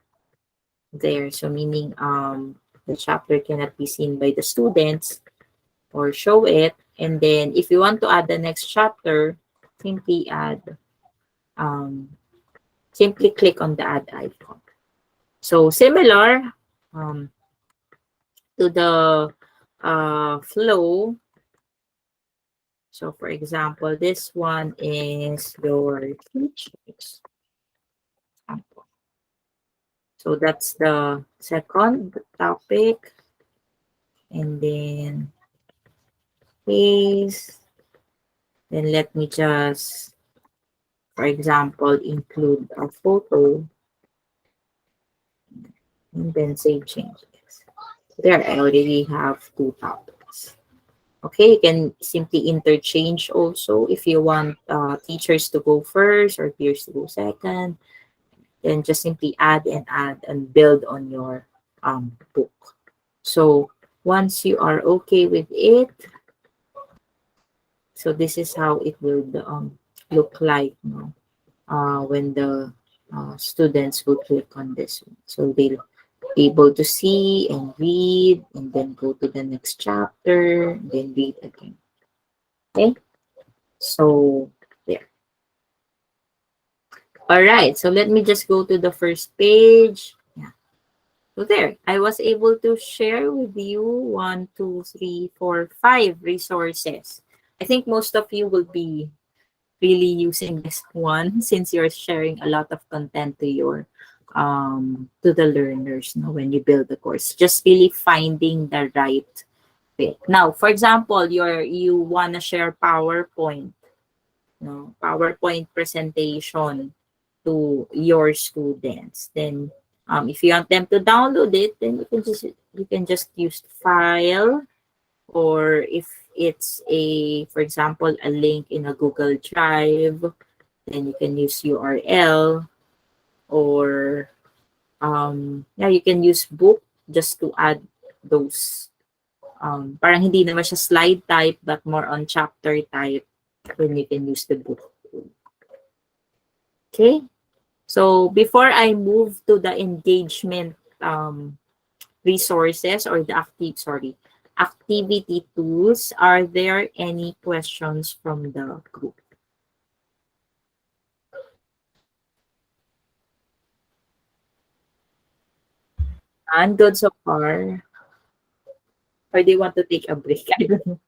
there. So meaning the chapter cannot be seen by the students, or show it. And then if you want to add the next chapter, simply add, simply click on the add icon. So similar to the flow. So for example, this one is your teachers. So that's the second topic. And then please, then let me just, for example, include a photo and then save changes. There, I already have two topics. Okay, you can simply interchange also if you want teachers to go first or peers to go second. Then just simply add and build on your book. So once you are okay with it, so this is how it will look like, when the students will click on this one. So they'll be able to see and read, and then go to the next chapter, then read again. Okay, so there. All right, so let me just go to the first page. Yeah. So there, I was able to share with you one, two, three, four, five resources. I think most of you will be really using this one since you're sharing a lot of content to your to the learners, no, when you build the course. Just really finding the right fit. Now, for example, you wanna share PowerPoint, no, PowerPoint presentation to your students. Then if you want them to download it, then you can just use file, or if it's a, for example, a link in a Google Drive, then you can use URL, or yeah, you can use book just to add those parang hindi naman siya slide type but more on chapter type, when you can use the book. Okay, so before I move to the engagement resources, or the activity tools, are there any questions from the group? I'm good so far. Or do you want to take a break? I don't know.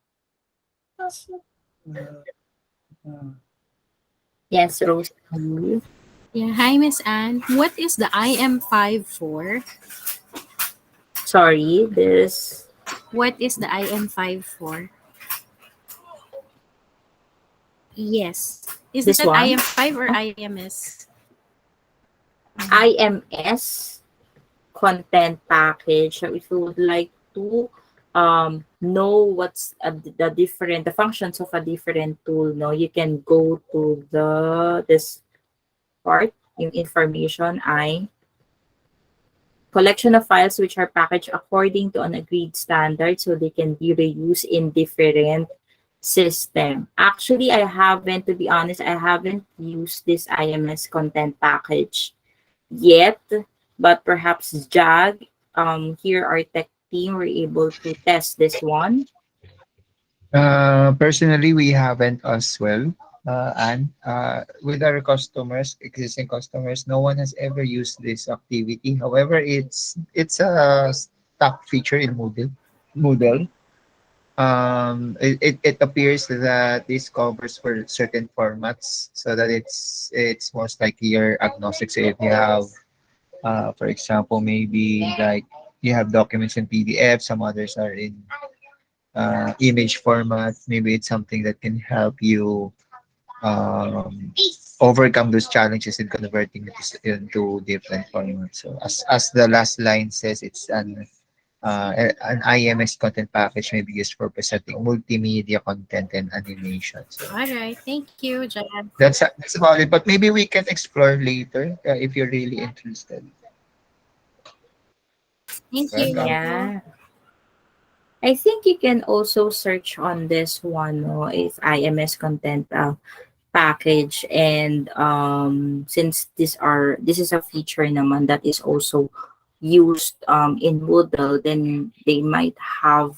Yes, Rose. Yeah, hi Miss Anne. What is the IM5 for? Sorry, this What is the IM5 for? Yes. Is this that one. IM5 or Oh, IMS? IMS content package. So if you would like to know what's the different, the functions of a different tool, no, you can go to the this part, yung information. I collection of files which are packaged according to an agreed standard, so they can be reused in different system. Actually, I haven't, to be honest, I haven't used this IMS content package yet, but perhaps Jag, here our tech team were able to test this one. Personally, we haven't as well. And with our customers, existing customers, no one has ever used this activity. However, it's a stock feature in Moodle. It appears that this covers for certain formats, so that it's most likely you're agnostic. So if you have, for example, maybe like you have documents in PDF, some others are in image format. Maybe it's something that can help you um, overcome those challenges in converting it into different formats. So as the last line says, it's an IMS content package may be used for presenting multimedia content and animation. So All right. Thank you, Jan. that's about it. But maybe we can explore later if you're really interested. Thank Welcome. you. Yeah. I think you can also search on this one, no, is IMS content package, and since this is a feature naman that is also used in Moodle, then they might have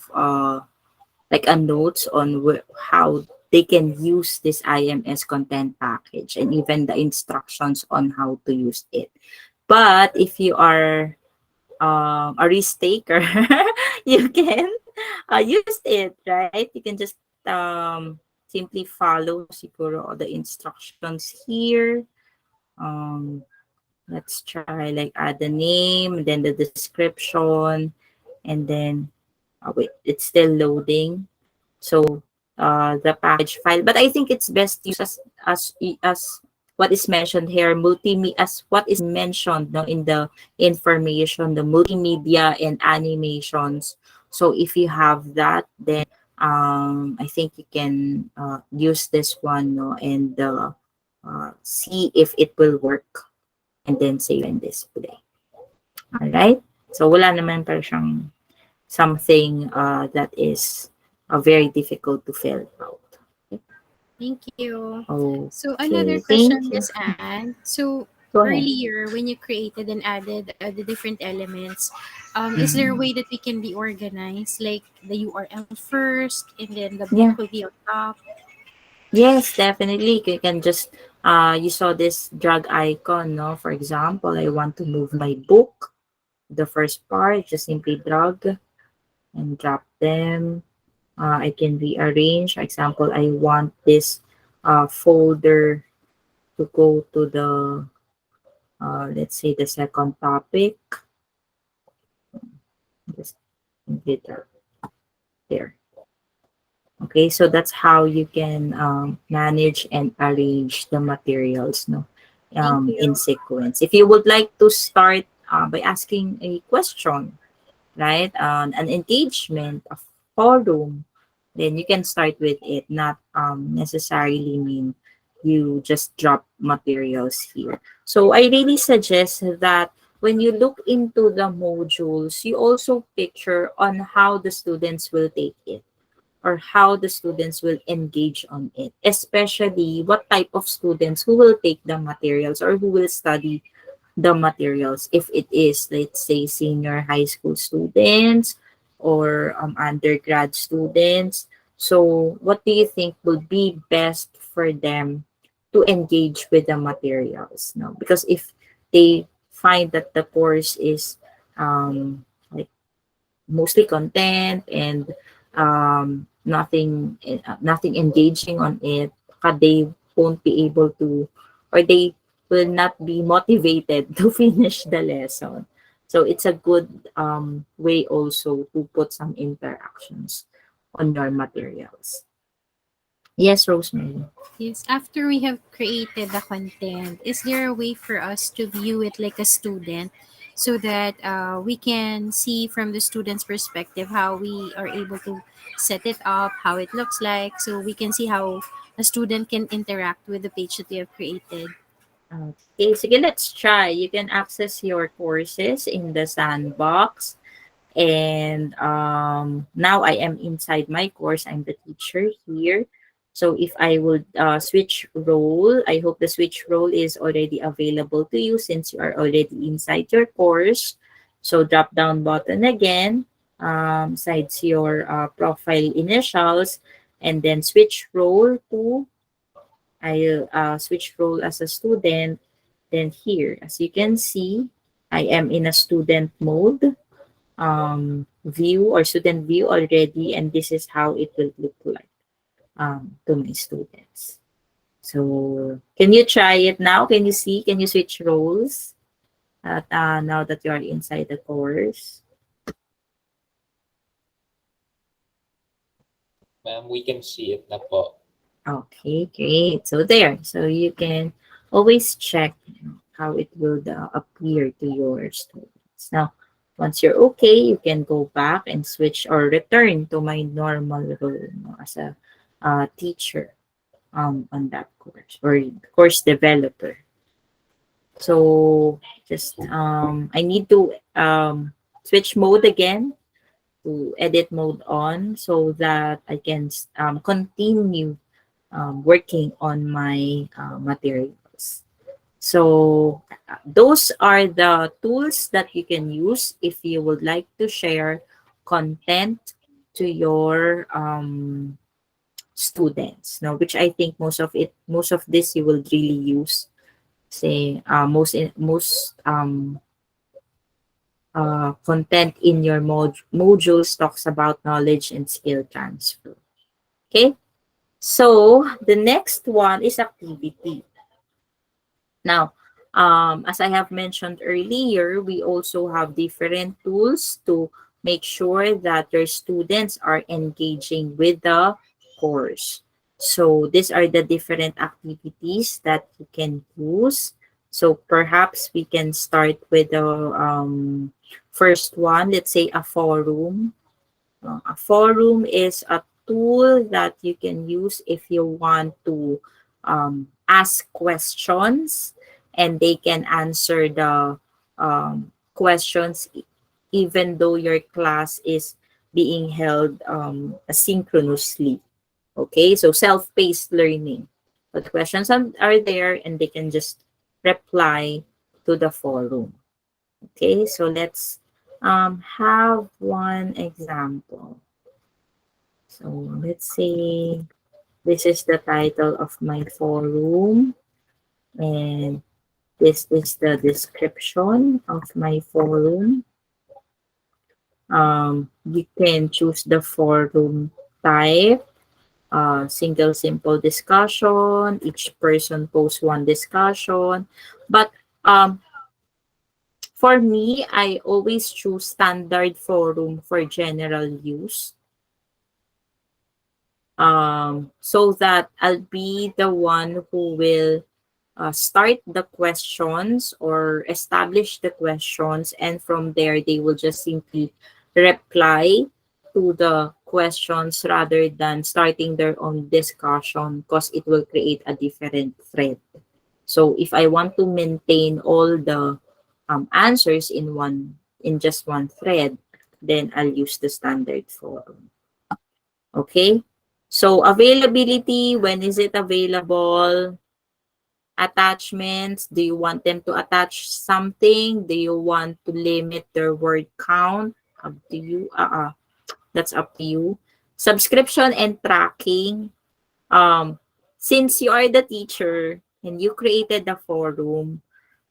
like a notes on how they can use this IMS content package, and even the instructions on how to use it. But if you are a risk taker, you can use it, right? You can just simply follow siguro all the instructions here. Um, let's try like add the name, then the description, and then wait, it's still loading. So the package file, but I think it's best used as what is mentioned here, as what is mentioned, no, in the information, the multimedia and animations. So if you have that, then I think you can use this one, no, and see if it will work, and then save and display. All right. So wala naman pa siyang something that is very difficult to fill out. Thank you. So another Okay, question, thank you. Miss Anne. So Go ahead. earlier, when you created and added the different elements, is there a Mhm. way that we can be organized, like the URL first, and then the book Yeah. will be on top? Yes, definitely. You can just you saw this drag icon, no? For example, I want to move my book. the first part, just simply drag and drop them. I can rearrange. For example, I want this folder to go to the, let's say, the second topic. Just simply drag there. Okay, so that's how you can manage and arrange the materials, no, Thank in you. sequence. If you would like to start by asking a question, right, an engagement, a forum, then you can start with it, not necessarily mean you just drop materials here. So I really suggest that when you look into the modules, you also picture on how the students will take it or how the students will engage on it, especially what type of students who will take the materials or who will study the materials. If it is, let's say, senior high school students or undergrad students. So, what do you think would be best for them to engage with the materials? No, because if they find that the course is like mostly content and nothing engaging on it, they won't be able to, or they will not be motivated to finish the lesson. So it's a good way also to put some interactions on your materials. Yes, Rosemary. Yes, after we have created the content, is there a way for us to view it like a student so that we can see from the student's perspective how we are able to set it up, how it looks like, so we can see how a student can interact with the page that we have created? Okay, sige, let's try. You can access your courses in the sandbox. And now I am inside my course. I'm the teacher here. So if I would switch role, I hope the switch role is already available to you since you are already inside your course. So drop down button again, sides your profile initials, and then switch role to, I'll switch role as a student. Then here, as you can see, I am in a student mode view or student view already, and this is how it will look like to my students. So can you try it now? Can you see? Can you switch roles now that you are inside the course? Ma'am, we can see it na po. Okay, great. So there. So you can always check how it will appear to your students. Now, once you're okay, you can go back and switch or return to my normal role, as a teacher on that course or course developer. So just I need to switch mode again to edit mode on so that I can continue working on my materials. So those are the tools that you can use if you would like to share content to your students. Now, which I think most of this you will really use. Say most content in your modules talks about knowledge and skill transfer. Okay. So the next one is activity. Now, as I have mentioned earlier, we also have different tools to make sure that your students are engaging with the course. So these are the different activities that you can use. So perhaps we can start with the first one, let's say a forum. A forum is a tool that you can use if you want to ask questions and they can answer the questions even though your class is being held asynchronously. Okay, so self-paced learning. But the questions are there and they can just reply to the forum. Okay, so let's have one example. So let's say this is the title of my forum and this is the description of my forum. You can choose the forum type, single simple discussion, each person posts one discussion. But um, for me, I always choose standard forum for general use, so that I'll be the one who will start the questions or establish the questions, and from there they will just simply reply to the questions rather than starting their own discussion, because it will create a different thread. So if I want to maintain all the answers in just one thread, then I'll use the standard forum. Okay. So availability, when is it available? Attachments, do you want them to attach something? Do you want to limit their word count? Up to you. That's up to you. Subscription and tracking. Um, since you are the teacher and you created the forum,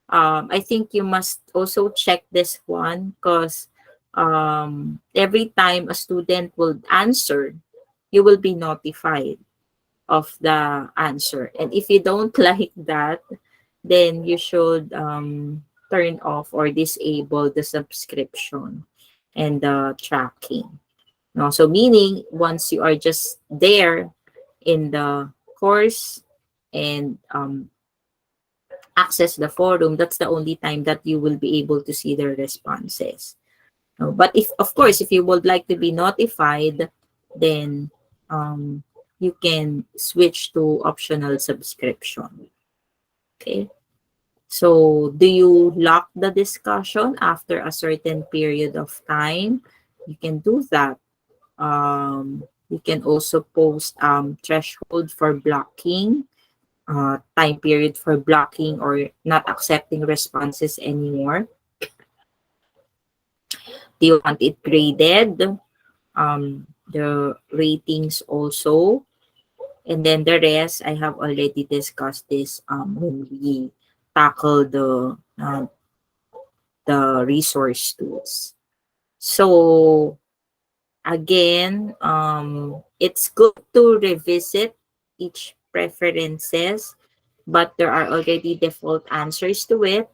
I think you must also check this one, because every time a student will answer, you will be notified of the answer. And if you don't like that, then you should turn off or disable the subscription and the tracking. No, so meaning once you are just there in the course and access the forum, that's the only time that you will be able to see their responses. No, but if, of course, if you would like to be notified, then um, you can switch to optional subscription. Okay. So, do you lock the discussion after a certain period of time? You can do that. You can also post threshold for blocking, time period for blocking or not accepting responses anymore. Do you want it graded? The ratings also. And then the rest, I have already discussed this when we tackle the resource tools. So again, it's good to revisit each preferences, but there are already default answers to it.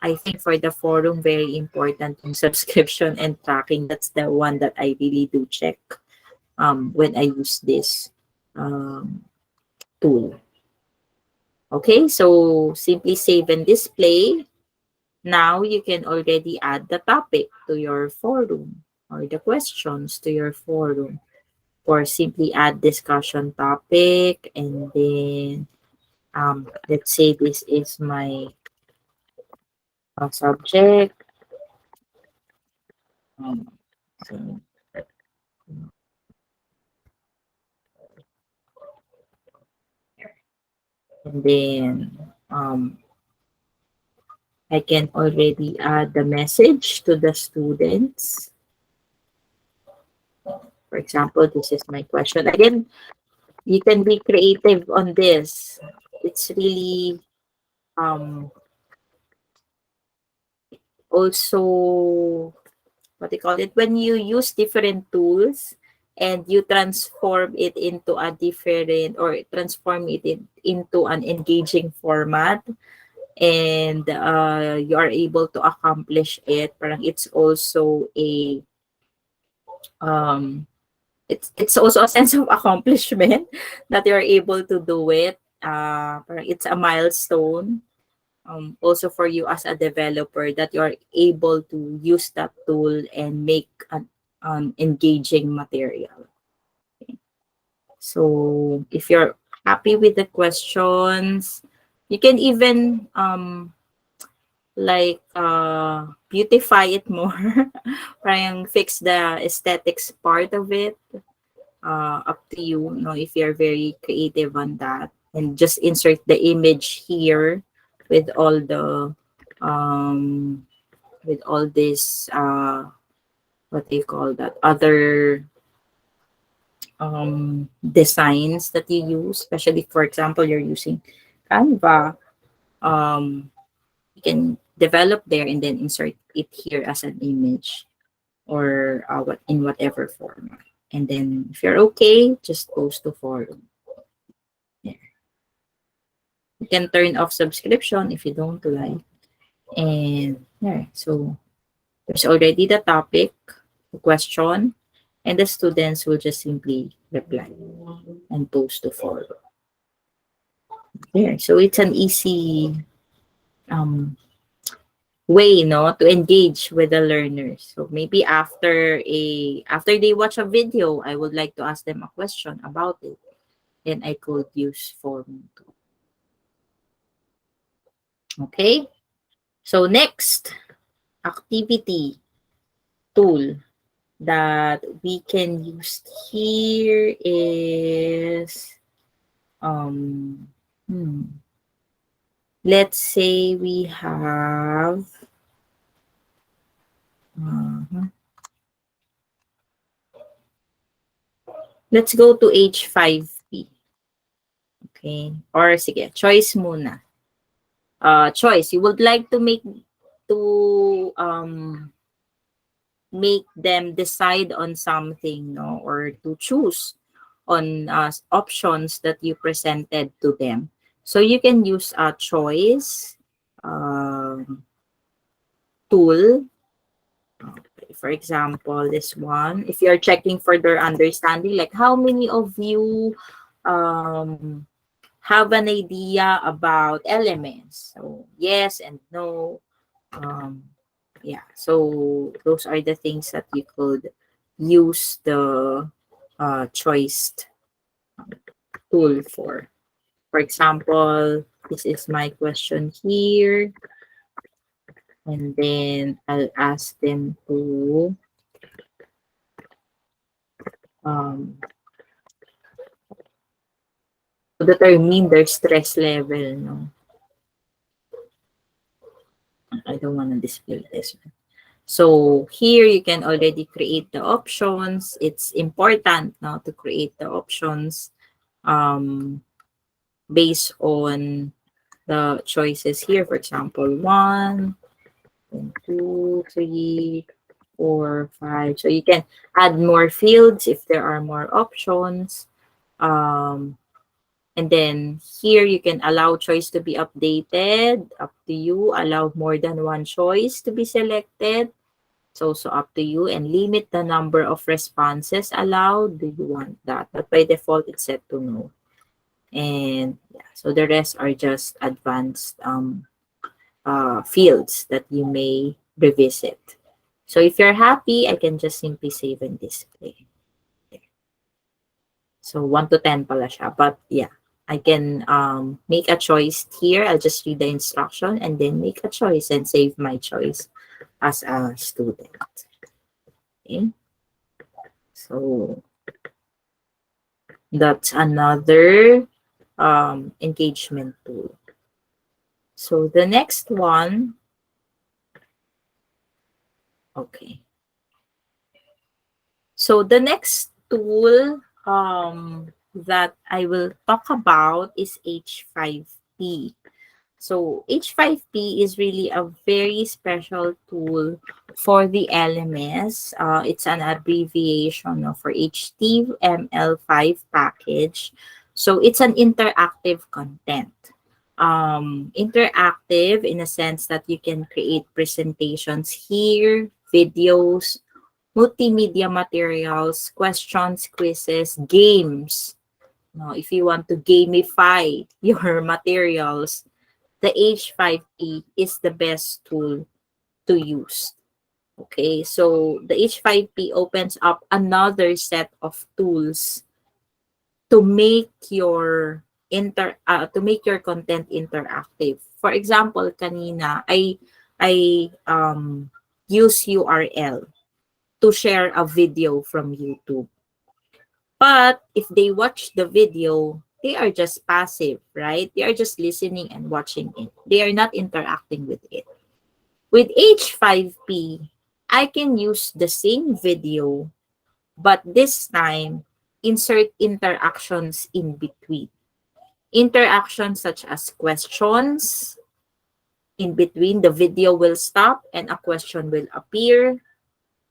I think for the forum, very important yung subscription and tracking. That's the one that I really do check when I use this um, tool. Okay, so simply save and display. Now you can already add the topic to your forum or the questions to your forum, or simply add discussion topic, and then let's say this is my subject. Um, so, and then I can already add the message to the students. For example, this is my question. Again, you can be creative on this. It's really also, what they call it, when you use different tools and you transform it into a different, or transform it into an engaging format, and you are able to accomplish it, parang it's also a um it's also a sense of accomplishment that you're able to do it. Parang it's a milestone, also for you as a developer, that you're able to use that tool and make an engaging material. Okay. So if you're happy with the questions, you can even beautify it more. Parang fix the aesthetics part of it. Up to you, if you're very creative on that, and just insert the image here with all the with all this what do you call that, other designs that you use, especially for example you're using Canva. You can develop there and then insert it here as an image or in whatever format. And then if you're okay, just post to forum. Yeah. You can turn off subscription if you don't like. And yeah, so there's already the topic, the question, and the students will just simply reply and post to forum. Yeah, so it's an easy way, no, to engage with the learners. So maybe after they watch a video, I would like to ask them a question about it. Then I could use form too. Okay. So next activity tool that we can use here is let's say we have let's go to H5P. Okay. Or sige, choice muna. Choice, you would like to make them decide on something, no, or to choose on options that you presented to them. So you can use a choice tool. Okay, for example, this one, if you're checking for their understanding, like how many of you have an idea about elements? So yes and no. Yeah, so those are the things that you could use the choice tool for. For example, this is my question here. And then I'll ask them to determine their stress level. No, I don't want to display this one. So here you can already create the options. It's important now to create the options based on the choices here. For example, 1, 2, 3, 4, 5. So you can add more fields if there are more options. And then here you can allow choice to be updated. Up to you. Allow more than one choice to be selected. It's also up to you. And limit the number of responses allowed. Do you want that? But by default, it's set to no. And yeah, so the rest are just advanced fields that you may revisit. So if you're happy, I can just simply save and display. So 1 to 10 pala siya. But yeah, I can make a choice here. I'll just read the instruction and then make a choice and save my choice as a student. Okay. So that's another engagement tool. So the next one, okay. So the next tool that I will talk about is H5P. So H5P is really a very special tool for the LMS. It's an abbreviation for HTML5 package. So it's an interactive content. Interactive in a sense that you can create presentations here, videos, multimedia materials, questions, quizzes, games. Now, if you want to gamify your materials, the H5P is the best tool to use. Okay, so the H5P opens up another set of tools to make your content interactive. For example, kanina I use URL to share a video from YouTube. But if they watch the video, they are just passive, right? They are just listening and watching it. They are not interacting with it. With H5P, I can use the same video, but this time, insert interactions in between. Interactions such as questions, In between, the video will stop and a question will appear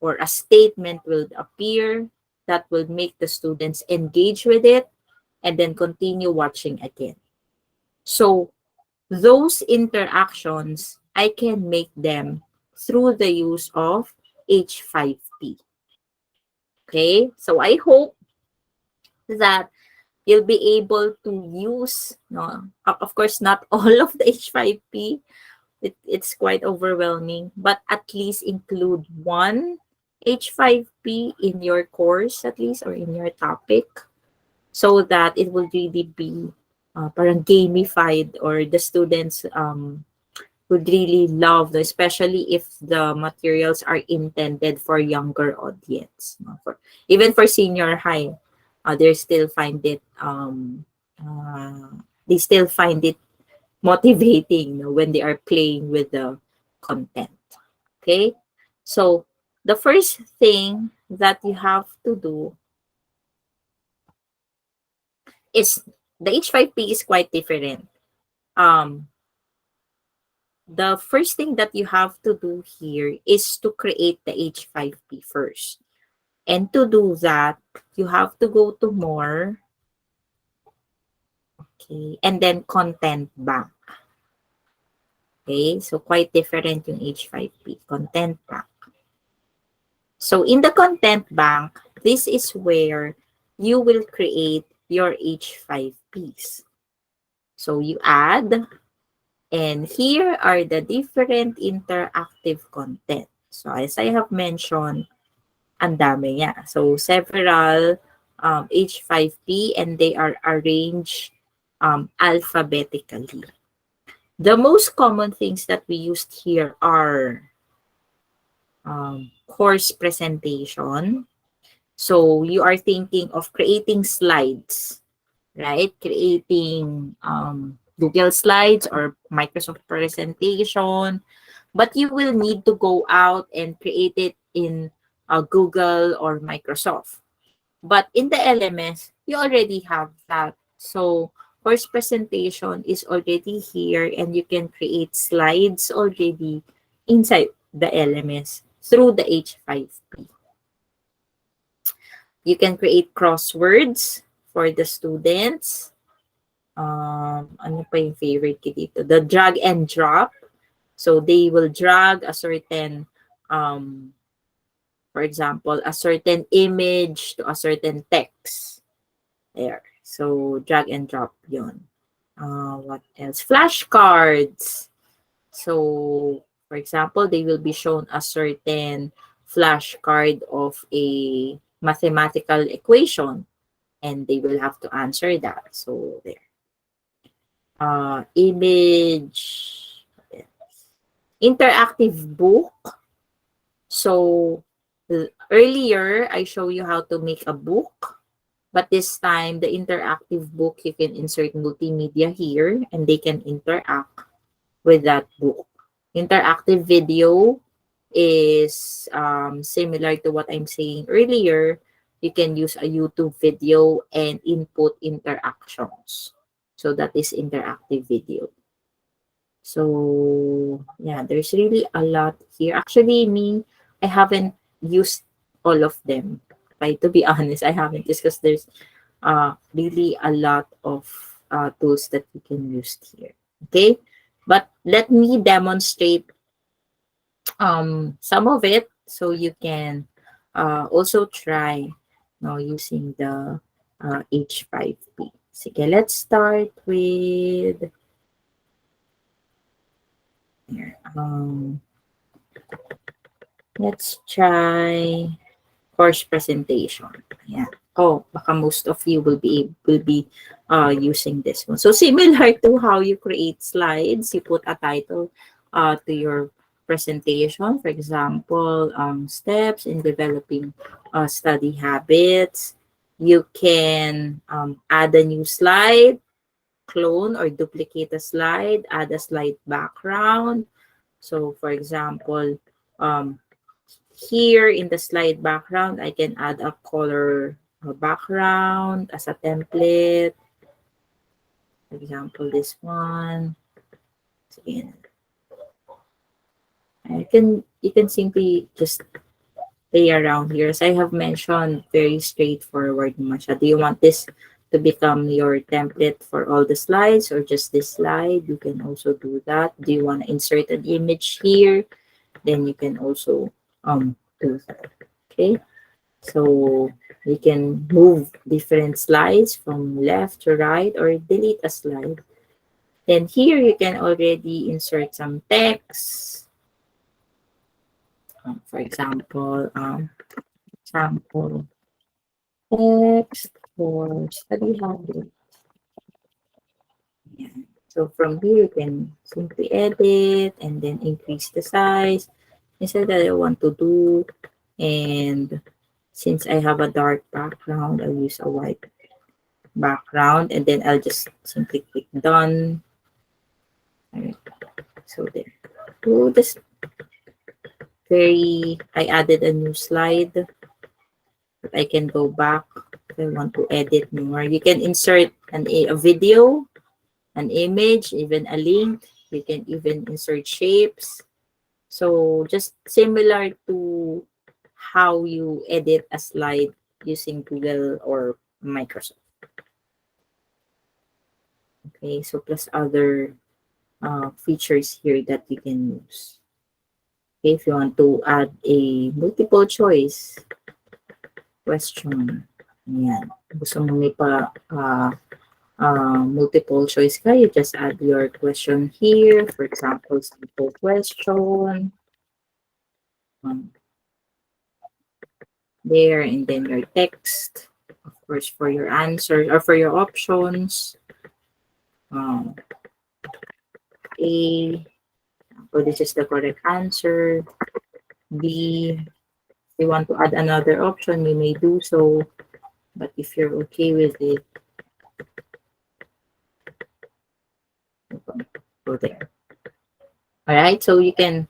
or a statement will appear that will make the students engage with it and then continue watching again. So those interactions, I can make them through the use of H5P. Okay, so I hope that you'll be able to use, no, of course, not all of the H5P. It's quite overwhelming, but at least include one H5P in your course, at least, or in your topic, so that it will really be parang gamified, or the students would really love, especially if the materials are intended for younger audience. No? Even for senior high, they still find it they still find it motivating, when they are playing with the content. Okay, so the first thing that you have to do is, the H5P is quite different. Um, the first thing that you have to do here is to create the H5P first. And to do that, you have to go to more, okay, and then content bank. Okay, so quite different yung H5P, content bank. So in the content bank, this is where you will create your H5Ps. So you add, and here are the different interactive content. So as I have mentioned, ang dami niya. So several H5P, and they are arranged alphabetically. The most common things that we used here are course presentation. So you are thinking of creating slides, right? Creating Google Slides or Microsoft presentation, but you will need to go out and create it in Google or Microsoft. But in the LMS, you already have that. So course presentation is already here, and you can create slides already inside the LMS through the H5P. You can create crosswords for the students. Ano pa yung favorite ko dito? The drag and drop. So they will drag a certain, for example, a certain image to a certain text. There. So drag and drop yun. What else? Flashcards. So, for example, they will be shown a certain flashcard of a mathematical equation, and they will have to answer that. So there. Image, interactive book. So earlier I show you how to make a book, but this time the interactive book, you can insert multimedia here, and they can interact with that book. Interactive video is similar to what I'm saying earlier. You can use a YouTube video and input interactions. So that is interactive video. So yeah, there's really a lot here. Actually, I haven't used all of them. Right? To be honest, I haven't, because there's really a lot of tools that you can use here. Okay, but let me demonstrate some of it, so you can also try using the H5P. Sige, let's start with here. Let's try course presentation. Yeah. Oh, baka most of you will be using this one. So similar to how you create slides, you put a title to your presentation. For example, steps in developing study habits. You can add a new slide, clone or duplicate a slide, add a slide background. So for example, here in the slide background, I can add a color background as a template. For example, this one. Again. You can simply just play around here. As I have mentioned, very straightforward naman siya. Do you want this to become your template for all the slides or just this slide? You can also do that. Do you want to insert an image here? Then you can also do that. Okay. So we can move different slides from left to right or delete a slide. Then here you can already insert some text. For example, sample text for study habit. Yeah. So from here, you can simply edit and then increase the size. Instead that I want to do. And since I have a dark background, I'll use a white background and then I'll just simply click done. Alright. So there. To this I added a new slide, but I can go back if I want to edit more. You can insert a video, an image, even a link. You can even insert shapes. So just similar to how you edit a slide using Google or Microsoft. Okay, so plus other features here that you can use. Okay, if you want to add a multiple choice question, ayan. Gusto mo may multiple choice ka, you just add your question here. For example, simple question. There, and then your text, of course, for your answers or for your options. A, so this is the correct answer. B, if you want to add another option, you may do so. But if you're okay with it, go there. All right, so you can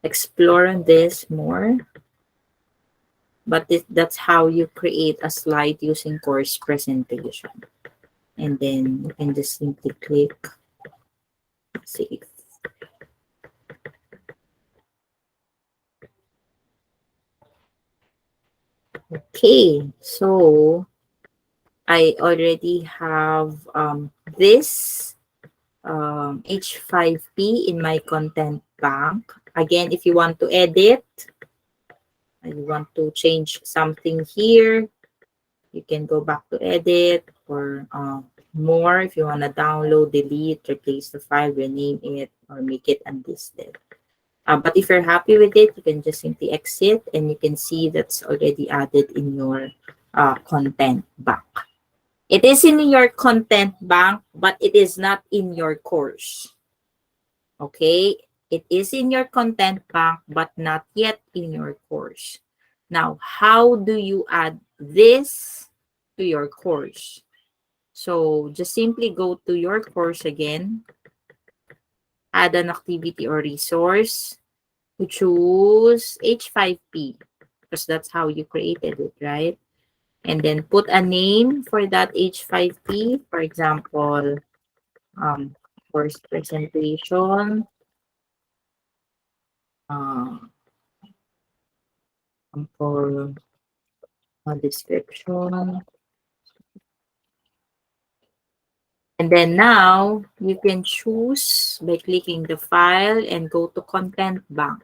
explore on this more. But that's how you create a slide using course presentation. And then you can just simply click save. Okay, so I already have this H5P in my content bank. Again, if you want to edit, and you want to change something here, you can go back to edit or more. If you want to download, delete, replace the file, rename it, or make it unlisted. But if you're happy with it, you can just simply exit and you can see that's already added in your content bank. It is in your content bank, but it is not in your course. Okay? It is in your content bank, but not yet in your course. Now, how do you add this to your course? So, just simply go to your course again, add an activity or resource, to choose H5P, because that's how you created it, right? And then put a name for that H5P. For example, course presentation, uh, for description. And then now you can choose by clicking the file and go to content bank.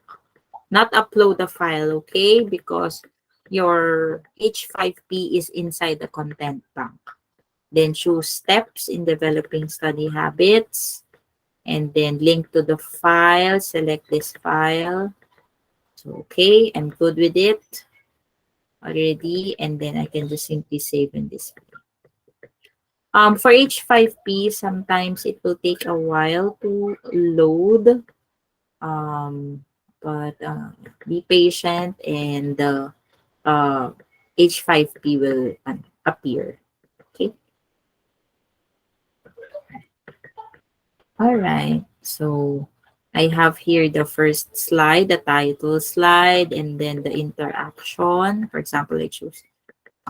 Not upload the file, okay? Because your H5P is inside the content bank. Then choose steps in developing study habits. And then link to the file. Select this file. So, okay, I'm good with it already. And then I can just simply save in this. For H5P, sometimes it will take a while to load. But be patient and the H5P will appear. Okay. All right. So I have here the first slide, the title slide, and then the interaction. For example, I choose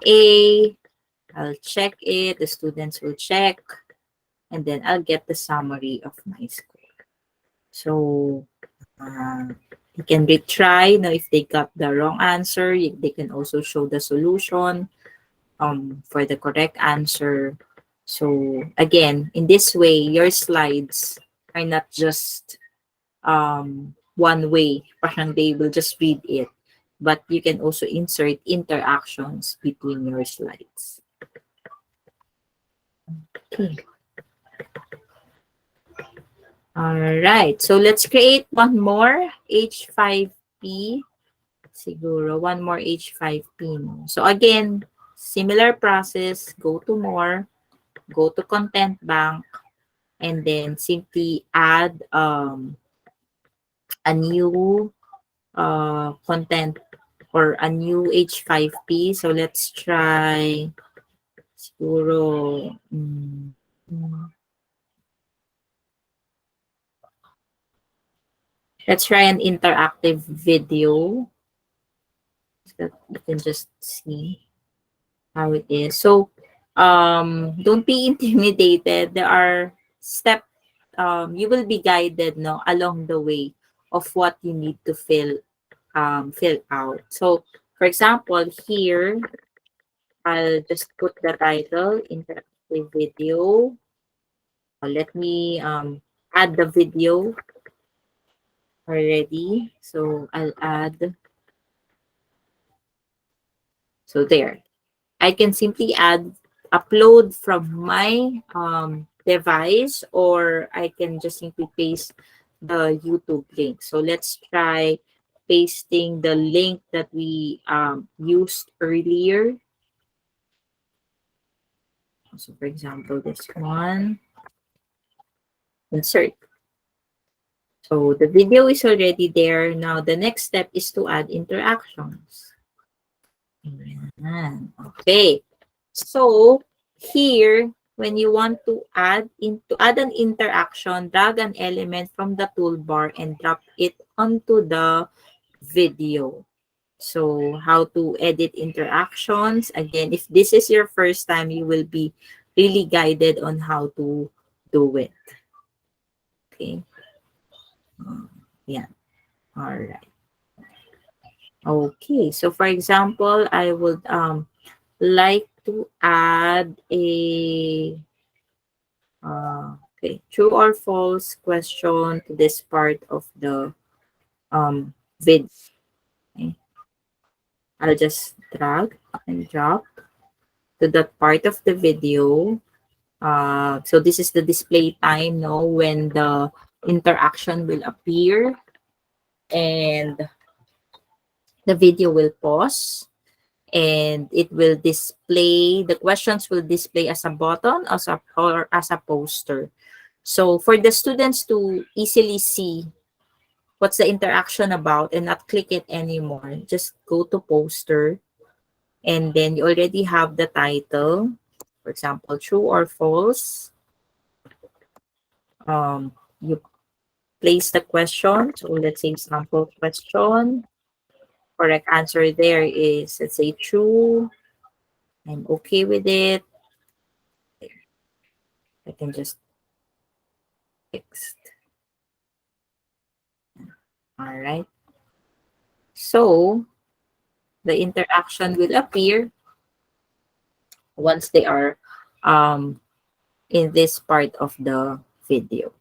A. I'll check it. The students will check. And then I'll get the summary of my score. So You can retry. Now, if they got the wrong answer, they can also show the solution for the correct answer. So again, in this way, your slides are not just one way. Parang they will just read it. But you can also insert interactions between your slides. Okay. All right. So let's create one more H5P. Siguro, one more H5P. So again, similar process, go to more, go to content bank, and then simply add a new content or a new H5P. So let's try siguro let's try an interactive video so that you can just see how it is. So don't be intimidated. There are steps you will be guided no along the way of what you need to fill out. So for example, here I'll just put the title interactive video. Let me add the video already. So I'll add, so there. I can simply upload from my device, or I can just simply paste the YouTube link. So let's try pasting the link that we used earlier. So for example, this one, insert. So the video is already there. Now the next step is to add interactions. Ayan. Okay. So here, when you want to add an interaction, drag an element from the toolbar and drop it onto the video. So how to edit interactions. Again, if this is your first time, you will be really guided on how to do it. Okay. Yeah. All right. Okay. So for example, I would like to add a true or false question to this part of the video. Okay. I'll just drag and drop to that part of the video. So this is the display time, no, when the interaction will appear and the video will pause and it will display, the questions will display as a button or as a poster. So for the students to easily see what's the interaction about and not click it anymore, just go to poster and then you already have the title. For example, true or false. You place the question. So let's say sample question. Correct answer there is, let's say, true. I'm okay with it. I can just text. All right. So the interaction will appear once they are in this part of the video.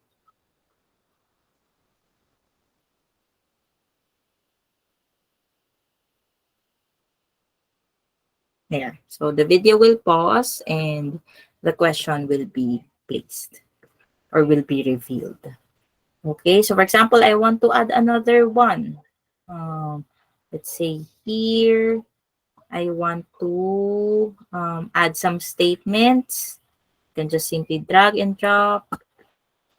There. So the video will pause and the question will be placed or will be revealed. Okay, so for example, I want to add another one. Let's say here, I want to add some statements. You can just simply drag and drop.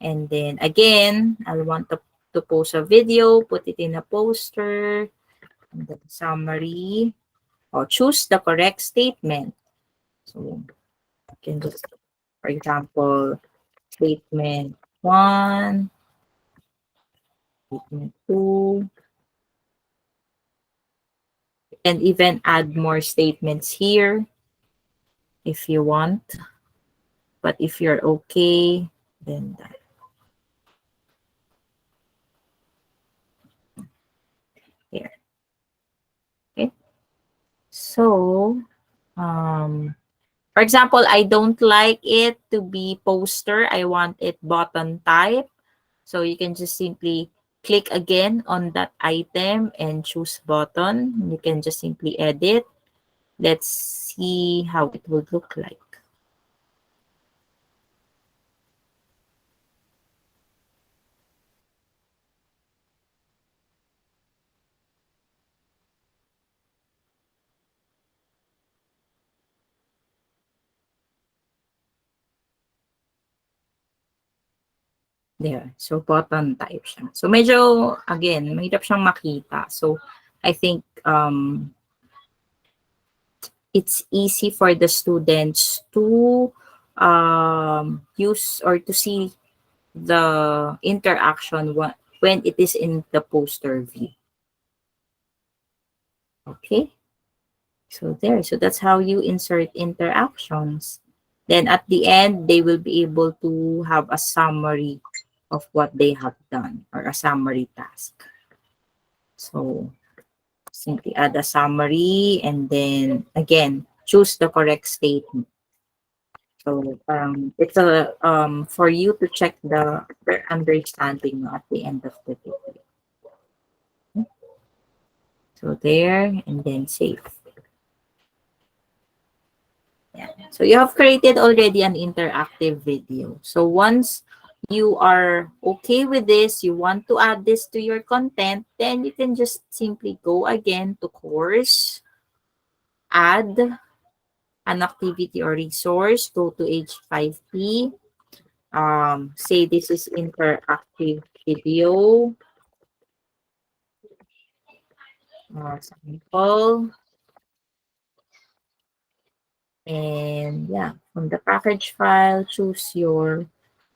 And then again, I want to post a video, put it in a poster, and then summary, or choose the correct statement. So you can just, for example, statement 1, statement 2, and even add more statements here if you want. But if you're okay, then that. So, um, for example, I don't like it to be poster. I want it button type. So you can just simply click again on that item and choose button. You can just simply edit. Let's see how it would look like. There. So, button type siya. So, medyo, again, mahirap siyang makita. So, I think it's easy for the students to use or to see the interaction when it is in the poster view. Okay. So there. So that's how you insert interactions. Then at the end, they will be able to have a summary of what they have done or a summary task. So simply add a summary and then again, choose the correct statement. So it's a for you to check their understanding at the end of the video. So there and then save. Yeah. So you have created already an interactive video. So once you are okay with this, you want to add this to your content, then you can just simply go again to course, add an activity or resource, go to H5P, say this is interactive video, sample, and yeah, from the package file, choose your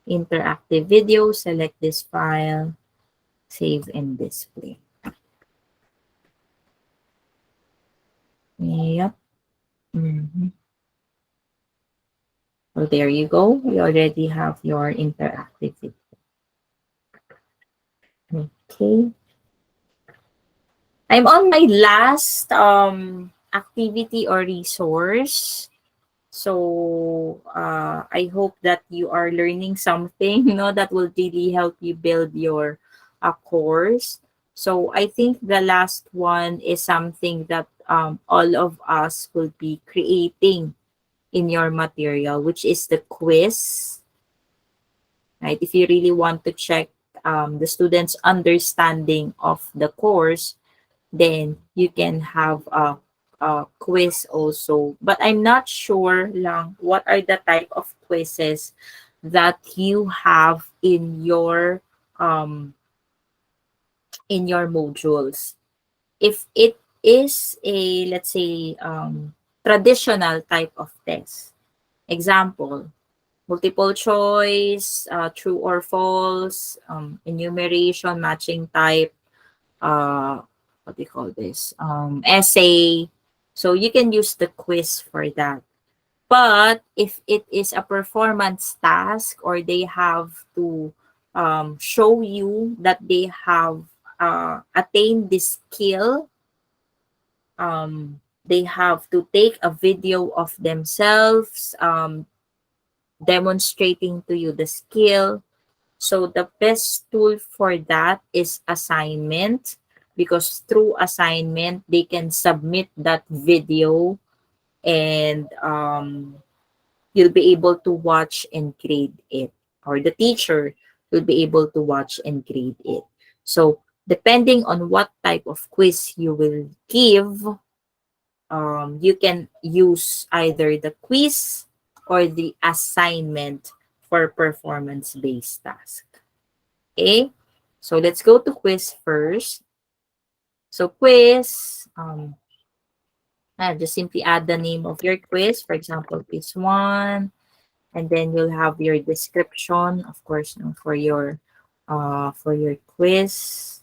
interactive video, select this file, save and display. Yep. So there you go. You already have your interactive video. Okay. I'm on my last activity or resource. So I hope that you are learning something, that will really help you build your course. So I think the last one is something that all of us will be creating in your material, which is the quiz. Right? If you really want to check the students' understanding of the course, then you can have a quiz also. But I'm not sure lang what are the type of quizzes that you have in your modules. If it is a, let's say, traditional type of test, example, multiple choice, true or false, enumeration, matching type, what do you call this? Essay. So you can use the quiz for that. But if it is a performance task or they have to show you that they have attained this skill, they have to take a video of themselves demonstrating to you the skill. So the best tool for that is assignment, because through assignment they can submit that video and you'll be able to watch and grade it, or the teacher will be able to watch and grade it. So depending on what type of quiz you will give, you can use either the quiz or the assignment for performance-based task. Okay, so let's go to quiz first. So quiz, just simply add the name of your quiz. For example, quiz 1, and then you'll have your description, of course, for your quiz.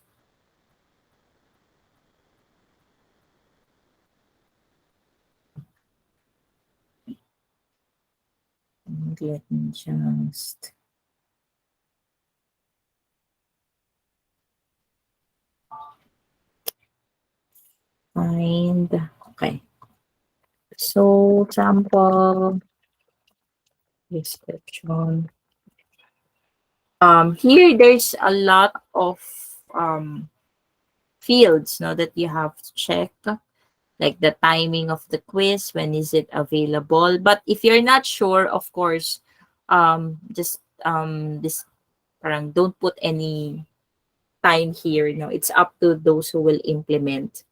And let me just find. Okay. So, sample description. Here there's a lot of fields, no, that you have to check, like the timing of the quiz, when is it available. But if you're not sure, of course, just this parang don't put any time here. No, it's up to those who will implement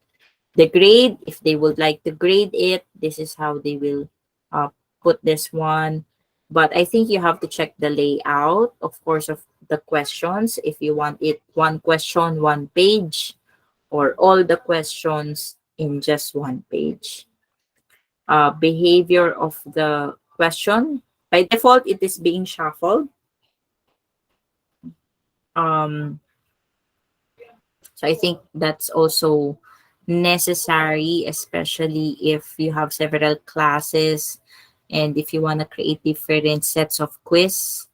the grade. If they would like to grade it, this is how they will uh, put this one. But I think you have to check the layout, of course, of the questions. If you want it one question, one page, or all the questions in just one page. Behavior of the question. By default, it is being shuffled. Um, so I think that's also necessary, especially if you have several classes and if you want to create different sets of quiz.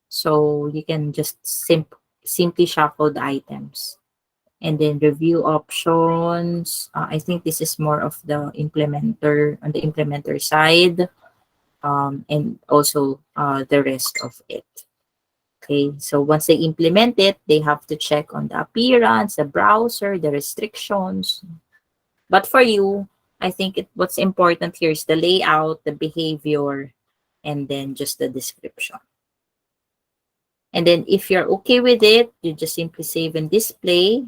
So you can just simply shuffle the items. And then review options. I think this is more of the implementer, on the implementer side, and also the rest of it. Okay, so once they implement it, they have to check on the appearance, the browser, the restrictions. But for you, I think what's important here is the layout, the behavior, and then just the description. And then if you're okay with it, you just simply save and display,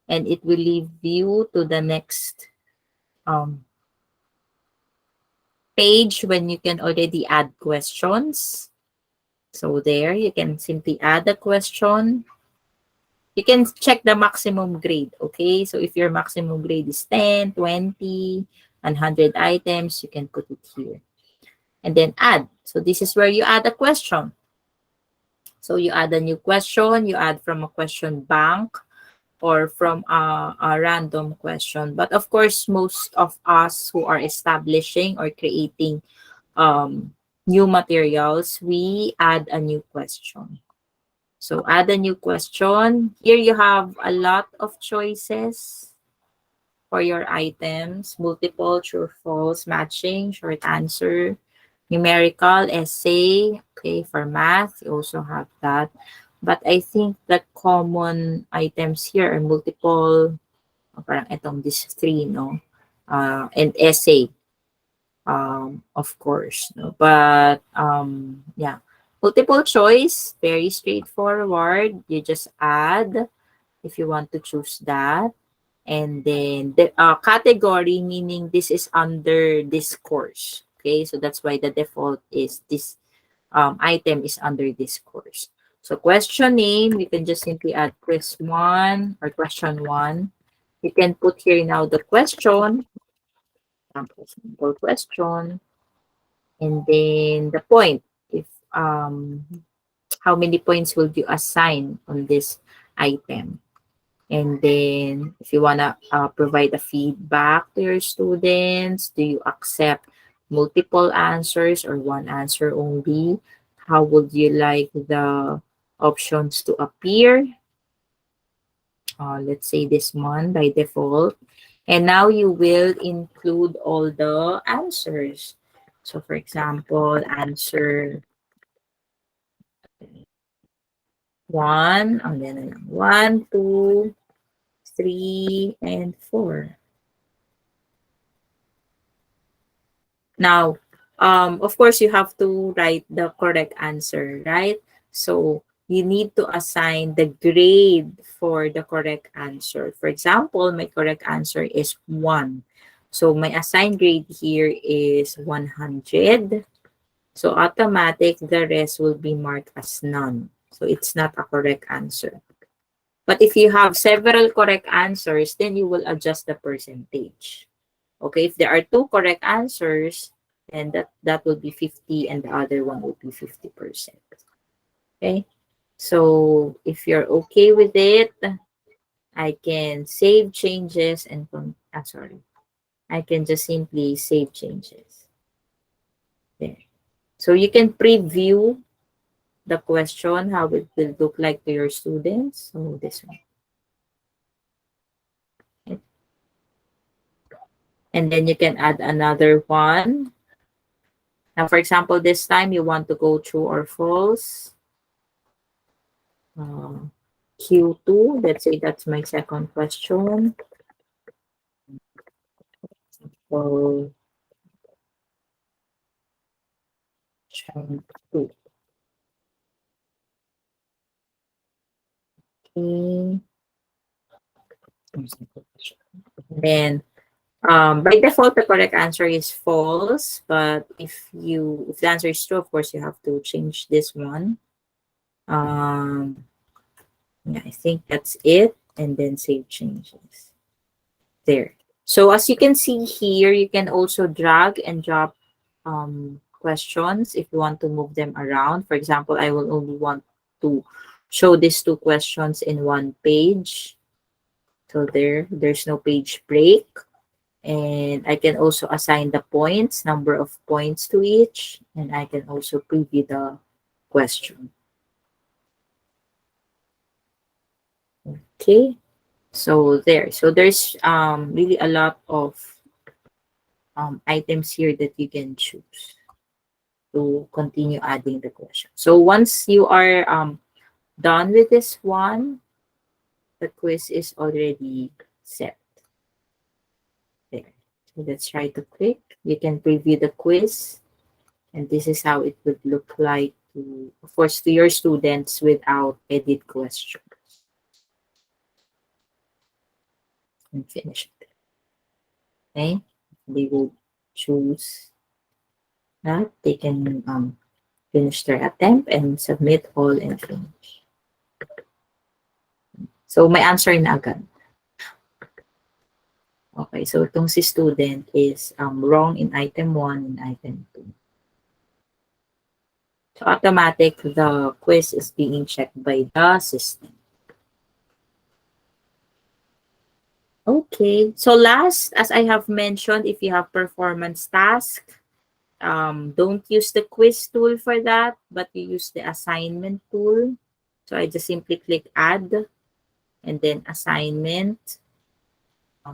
and it will leave you to the next page when you can already add questions. So there, you can simply add a question. You can check the maximum grade, okay? So if your maximum grade is 10, 20, 100 items, you can put it here. And then add. So this is where you add a question. So you add a new question, you add from a question bank or from a random question. But of course, most of us who are establishing or creating new materials, we add a new question. So add a new question. Here you have a lot of choices for your items: multiple, true, false, matching, short answer, numerical, essay. Okay, for math, you also have that. But I think the common items here are multiple, parang itong these three, no? And essay, of course, no? But yeah, multiple choice, very straightforward. You just add if you want to choose that. And then the category, meaning this is under this course. Okay, so that's why the default is this item is under this course. So question name, you can just simply add quiz 1 or question 1. You can put here now the question, simple question, and then the point. If how many points will you assign on this item? And then if you want to provide a feedback to your students, do you accept multiple answers or one answer only? How would you like the options to appear? Let's say this one by default. And now you will include all the answers. So for example, answer 1, and then 1, 2, 3, and 4. Now, of course, you have to write the correct answer, right? So you need to assign the grade for the correct answer. For example, my correct answer is 1. So my assigned grade here is 100. So automatic, the rest will be marked as none. So it's not a correct answer. But if you have several correct answers, then you will adjust the percentage. Okay, if there are 2 correct answers, then that will be 50 and the other one will be 50%. Okay, so if you're okay with it, I can save changes and sorry, I can just simply save changes. There. So you can preview the question, how it will look like to your students. So this one. And then you can add another one. Now, for example, this time you want to go true or false. Uh, Q2, let's say that's my second question. So, Q2. Okay. Then, by default, the correct answer is false. But if the answer is true, of course, you have to change this one. Yeah, I think that's it. And then save changes. There. So as you can see here, you can also drag and drop questions if you want to move them around. For example, I will only want to show these two questions in one page. So there's no page break. And I can also assign the points, number of points to each. And I can also preview the question. Okay. So there. So there's really a lot of items here that you can choose to continue adding the question. So once you are done with this one, the quiz is already set. There. So let's try to click. You can preview the quiz, and this is how it would look like to, of course, to your students without edit questions. And finish it. Okay, they will choose that. They can finish their attempt and submit all and finish. So may answer na agad. Okay, so itong si student is wrong in item 1 and item 2. So automatic, the quiz is being checked by the system. Okay, so last, as I have mentioned, if you have performance task, don't use the quiz tool for that, but you use the assignment tool. So I just simply click add and then assignment.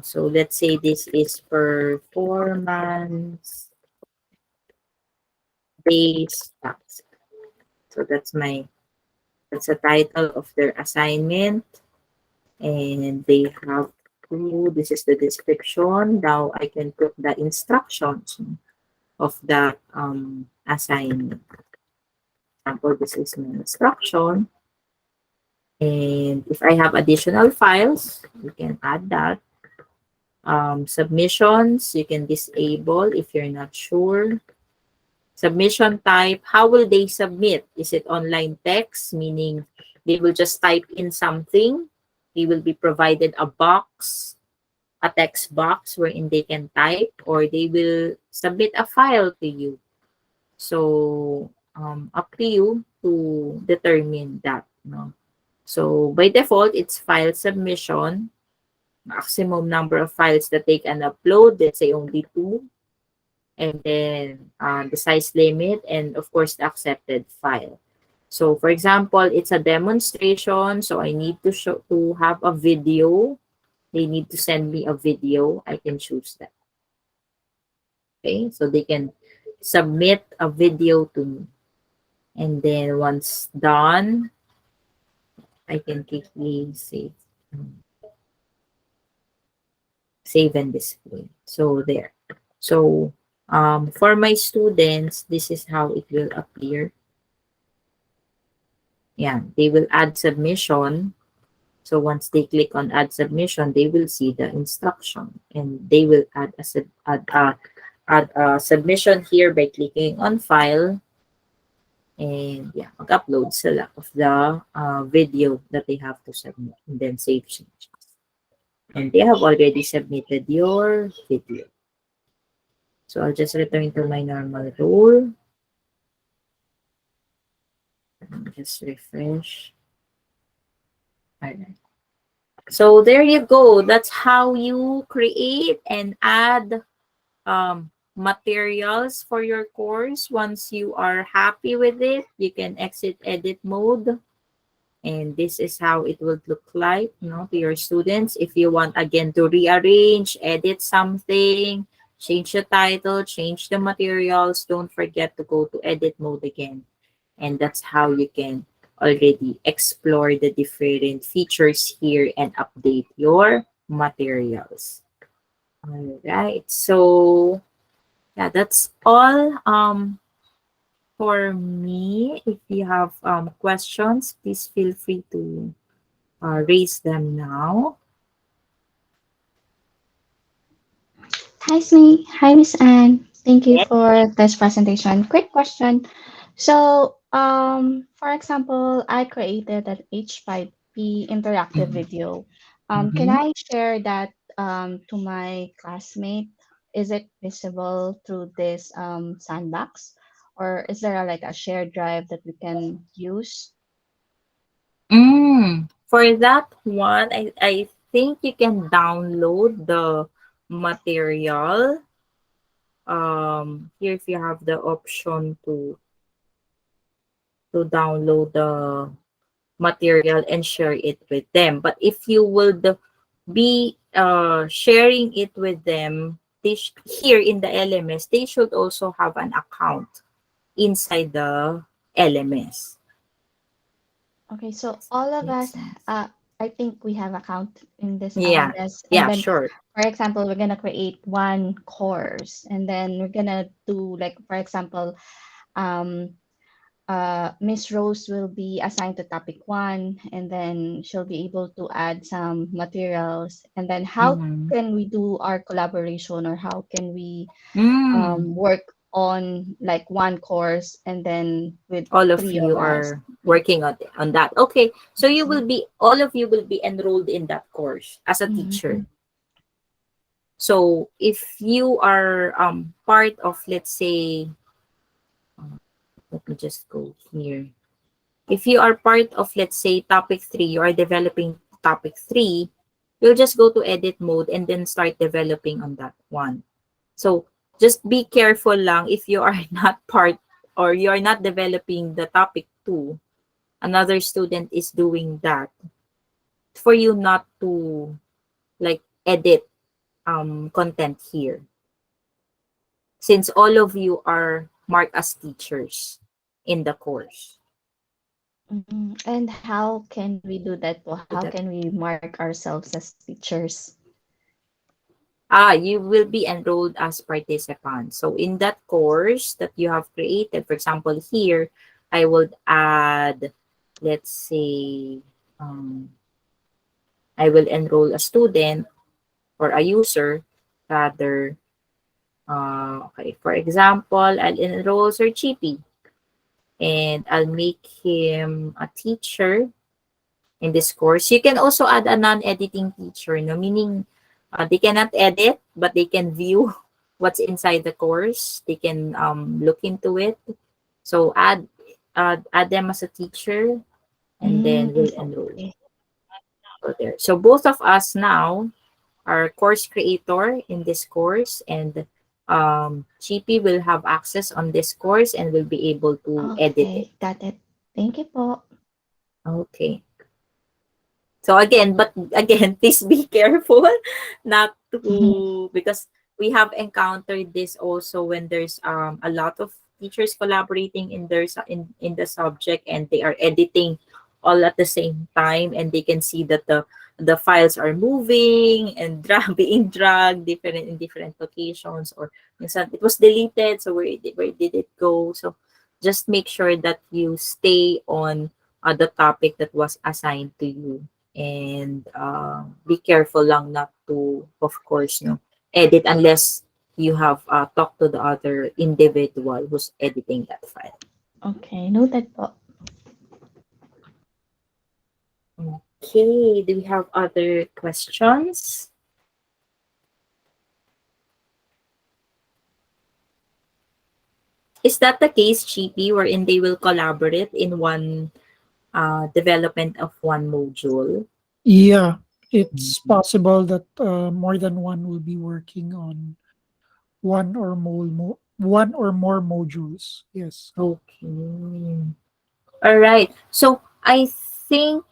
So let's say this is performance based task. So that's the title of their assignment. And they have to, this is the description. Now I can put the instructions of that assignment. For example, this is my instruction. And if I have additional files, you can add that. Submissions, you can disable if you're not sure. Submission type, how will they submit? Is it online text, meaning they will just type in something? They will be provided a box, a text box wherein they can type, or they will submit a file to you. So, up to you to determine that. No? So, by default, it's file submission. Maximum number of files that they can upload, let's say only 2. And then the size limit, and of course, the accepted file. So, for example, it's a demonstration. So, I need to have a video. They need to send me a video. I can choose that. Okay, so they can submit a video to me. And then once done, I can quickly save and display. So there. So for my students, this is how it will appear. Yeah, they will add submission. So once they click on add submission, they will see the instruction, and they will add a submission here by clicking on file. And yeah, mag-upload sila of the video that they have to submit, and then save changes. And they have already submitted your video. So I'll just return to my normal role. Just refresh. Alright. So there you go. That's how you create and add materials for your course. Once you are happy with it, you can exit edit mode. And this is how it would look like, to your students. If you want again to rearrange, edit something, change the title, change the materials, don't forget to go to edit mode again. And that's how you can already explore the different features here and update your materials. All right. So yeah, that's all for me. If you have questions, please feel free to raise them now. Hi, Miss Anne. Thank you for this presentation. Quick question. So, for example, I created an H5P interactive Mhm. video. Can Mhm. I share that to my classmate? Is it visible through this sandbox, or is there like a shared drive that we can use? For that one, I think you can download the material. Here if you have the option to download the material and share it with them. But if you would be sharing it with them, here in the LMS, they should also have an account inside the LMS. Okay, so all of Makes us, sense. I think we have account in this Yeah. LMS, and Yeah, then, sure. for example, we're gonna create one course, and then we're gonna do like, for example, um, Miss Rose will be assigned to topic one, and then she'll be able to add some materials, and then how Mm-hmm. can we do our collaboration, or how can we Mm. work on like one course, and then with All of three you of us? are working on that. Okay. So you will Mhm. be all of you will be enrolled in that course as a teacher. Mhm. So if you are part of, let's say, let me just go here. If you are part of, let's say, topic 3, you are developing topic 3, you'll just go to edit mode and then start developing on that one. So just be careful lang if you are not part or you are not developing the topic 2, another student is doing that, for you not to like edit content here, since all of you are marked as teachers in the course. And how can we do that po? So How that can we mark ourselves as teachers? you will be enrolled as participant. So in that course that you have created, for example, here, I would add, let's say, um, I will enroll a student or a user, rather. Okay, for example, I'll enroll Sir Chippy and I'll make him a teacher in this course. You can also add a non-editing teacher, no? Meaning they cannot edit, but they can view what's inside the course. They can look into it. So add them as a teacher, and then we'll enroll. Okay. So there. So both of us now are course creator in this course, and GP will have access on this course and will be able to edit it. Okay, got it. Thank you po. Okay. So again, but again, please be careful not to, because we have encountered this also when there's a lot of teachers collaborating in in the subject, and they are editing all at the same time, and they can see that the files are moving and being dragged different in different locations, or minsan it was deleted, so where did it go? So just make sure that you stay on the topic that was assigned to you, and be careful lang not to, of course, no, edit unless you have talked to the other individual who's editing that file. Okay, noted po. Okay, do we have other questions? Is that the case, GP, wherein they will collaborate in one development of one module? Yeah, it's possible that more than one will be working on one or more modules. Yes. Okay. All right. So I think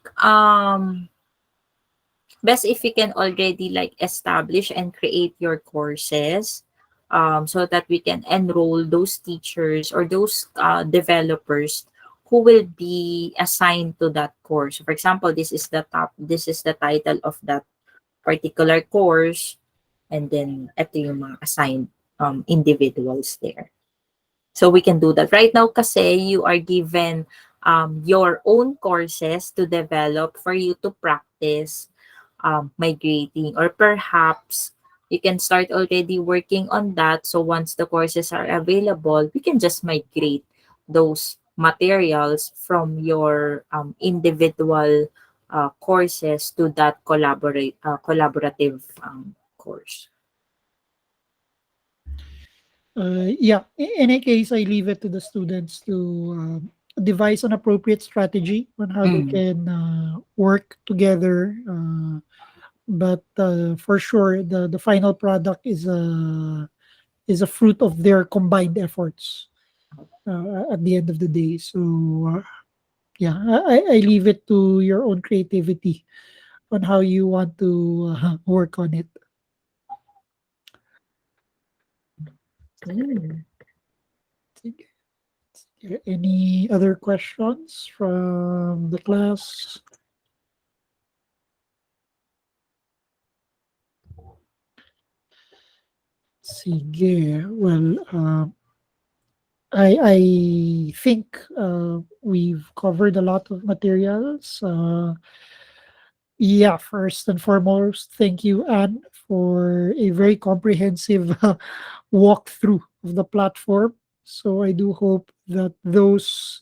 best if you can already like establish and create your courses, so that we can enroll those teachers or those developers who will be assigned to that course. For example, this is the title of that particular course, and then ito yung mga assigned individuals there. So we can do that. Right now kasi you are given your own courses to develop for you to practice migrating, or perhaps you can start already working on that. So once the courses are available, we can just migrate those materials from your individual courses to that collaborative course. Yeah, in any case, I leave it to the students to devise an appropriate strategy on how they Mm. can work together. But for sure, the final product is a fruit of their combined efforts at the end of the day. So yeah, I leave it to your own creativity on how you want to work on it. Mm. Any other questions from the class? Sige. Well, I think we've covered a lot of materials. Yeah, first and foremost, thank you, Anne, for a very comprehensive walkthrough of the platform. So I do hope that those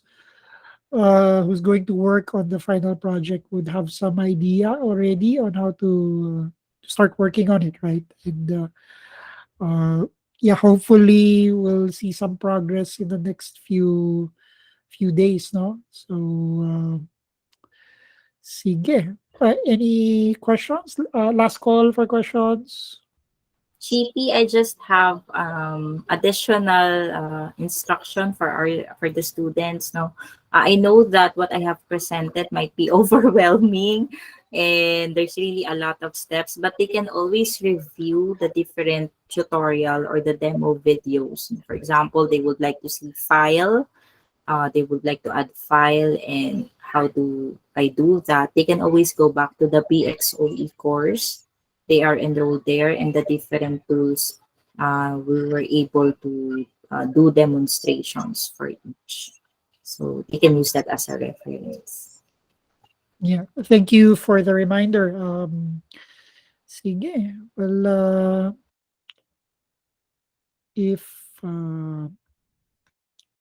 who's going to work on the final project would have some idea already on how to start working on it, right? And uh, yeah, hopefully we'll see some progress in the next few days, no? So sige. Any questions? Last call for questions. GP, I just have additional instruction for the students. No, I know that what I have presented might be overwhelming, and there's really a lot of steps. But they can always review the different tutorial or the demo videos. For example, they would like to see file. They would like to add file, and how do I do that? They can always go back to the BXOE course. They are enrolled there, and the different tools, we were able to do demonstrations for each. So they can use that as a reference. Yeah, thank you for the reminder. Sige. Well, if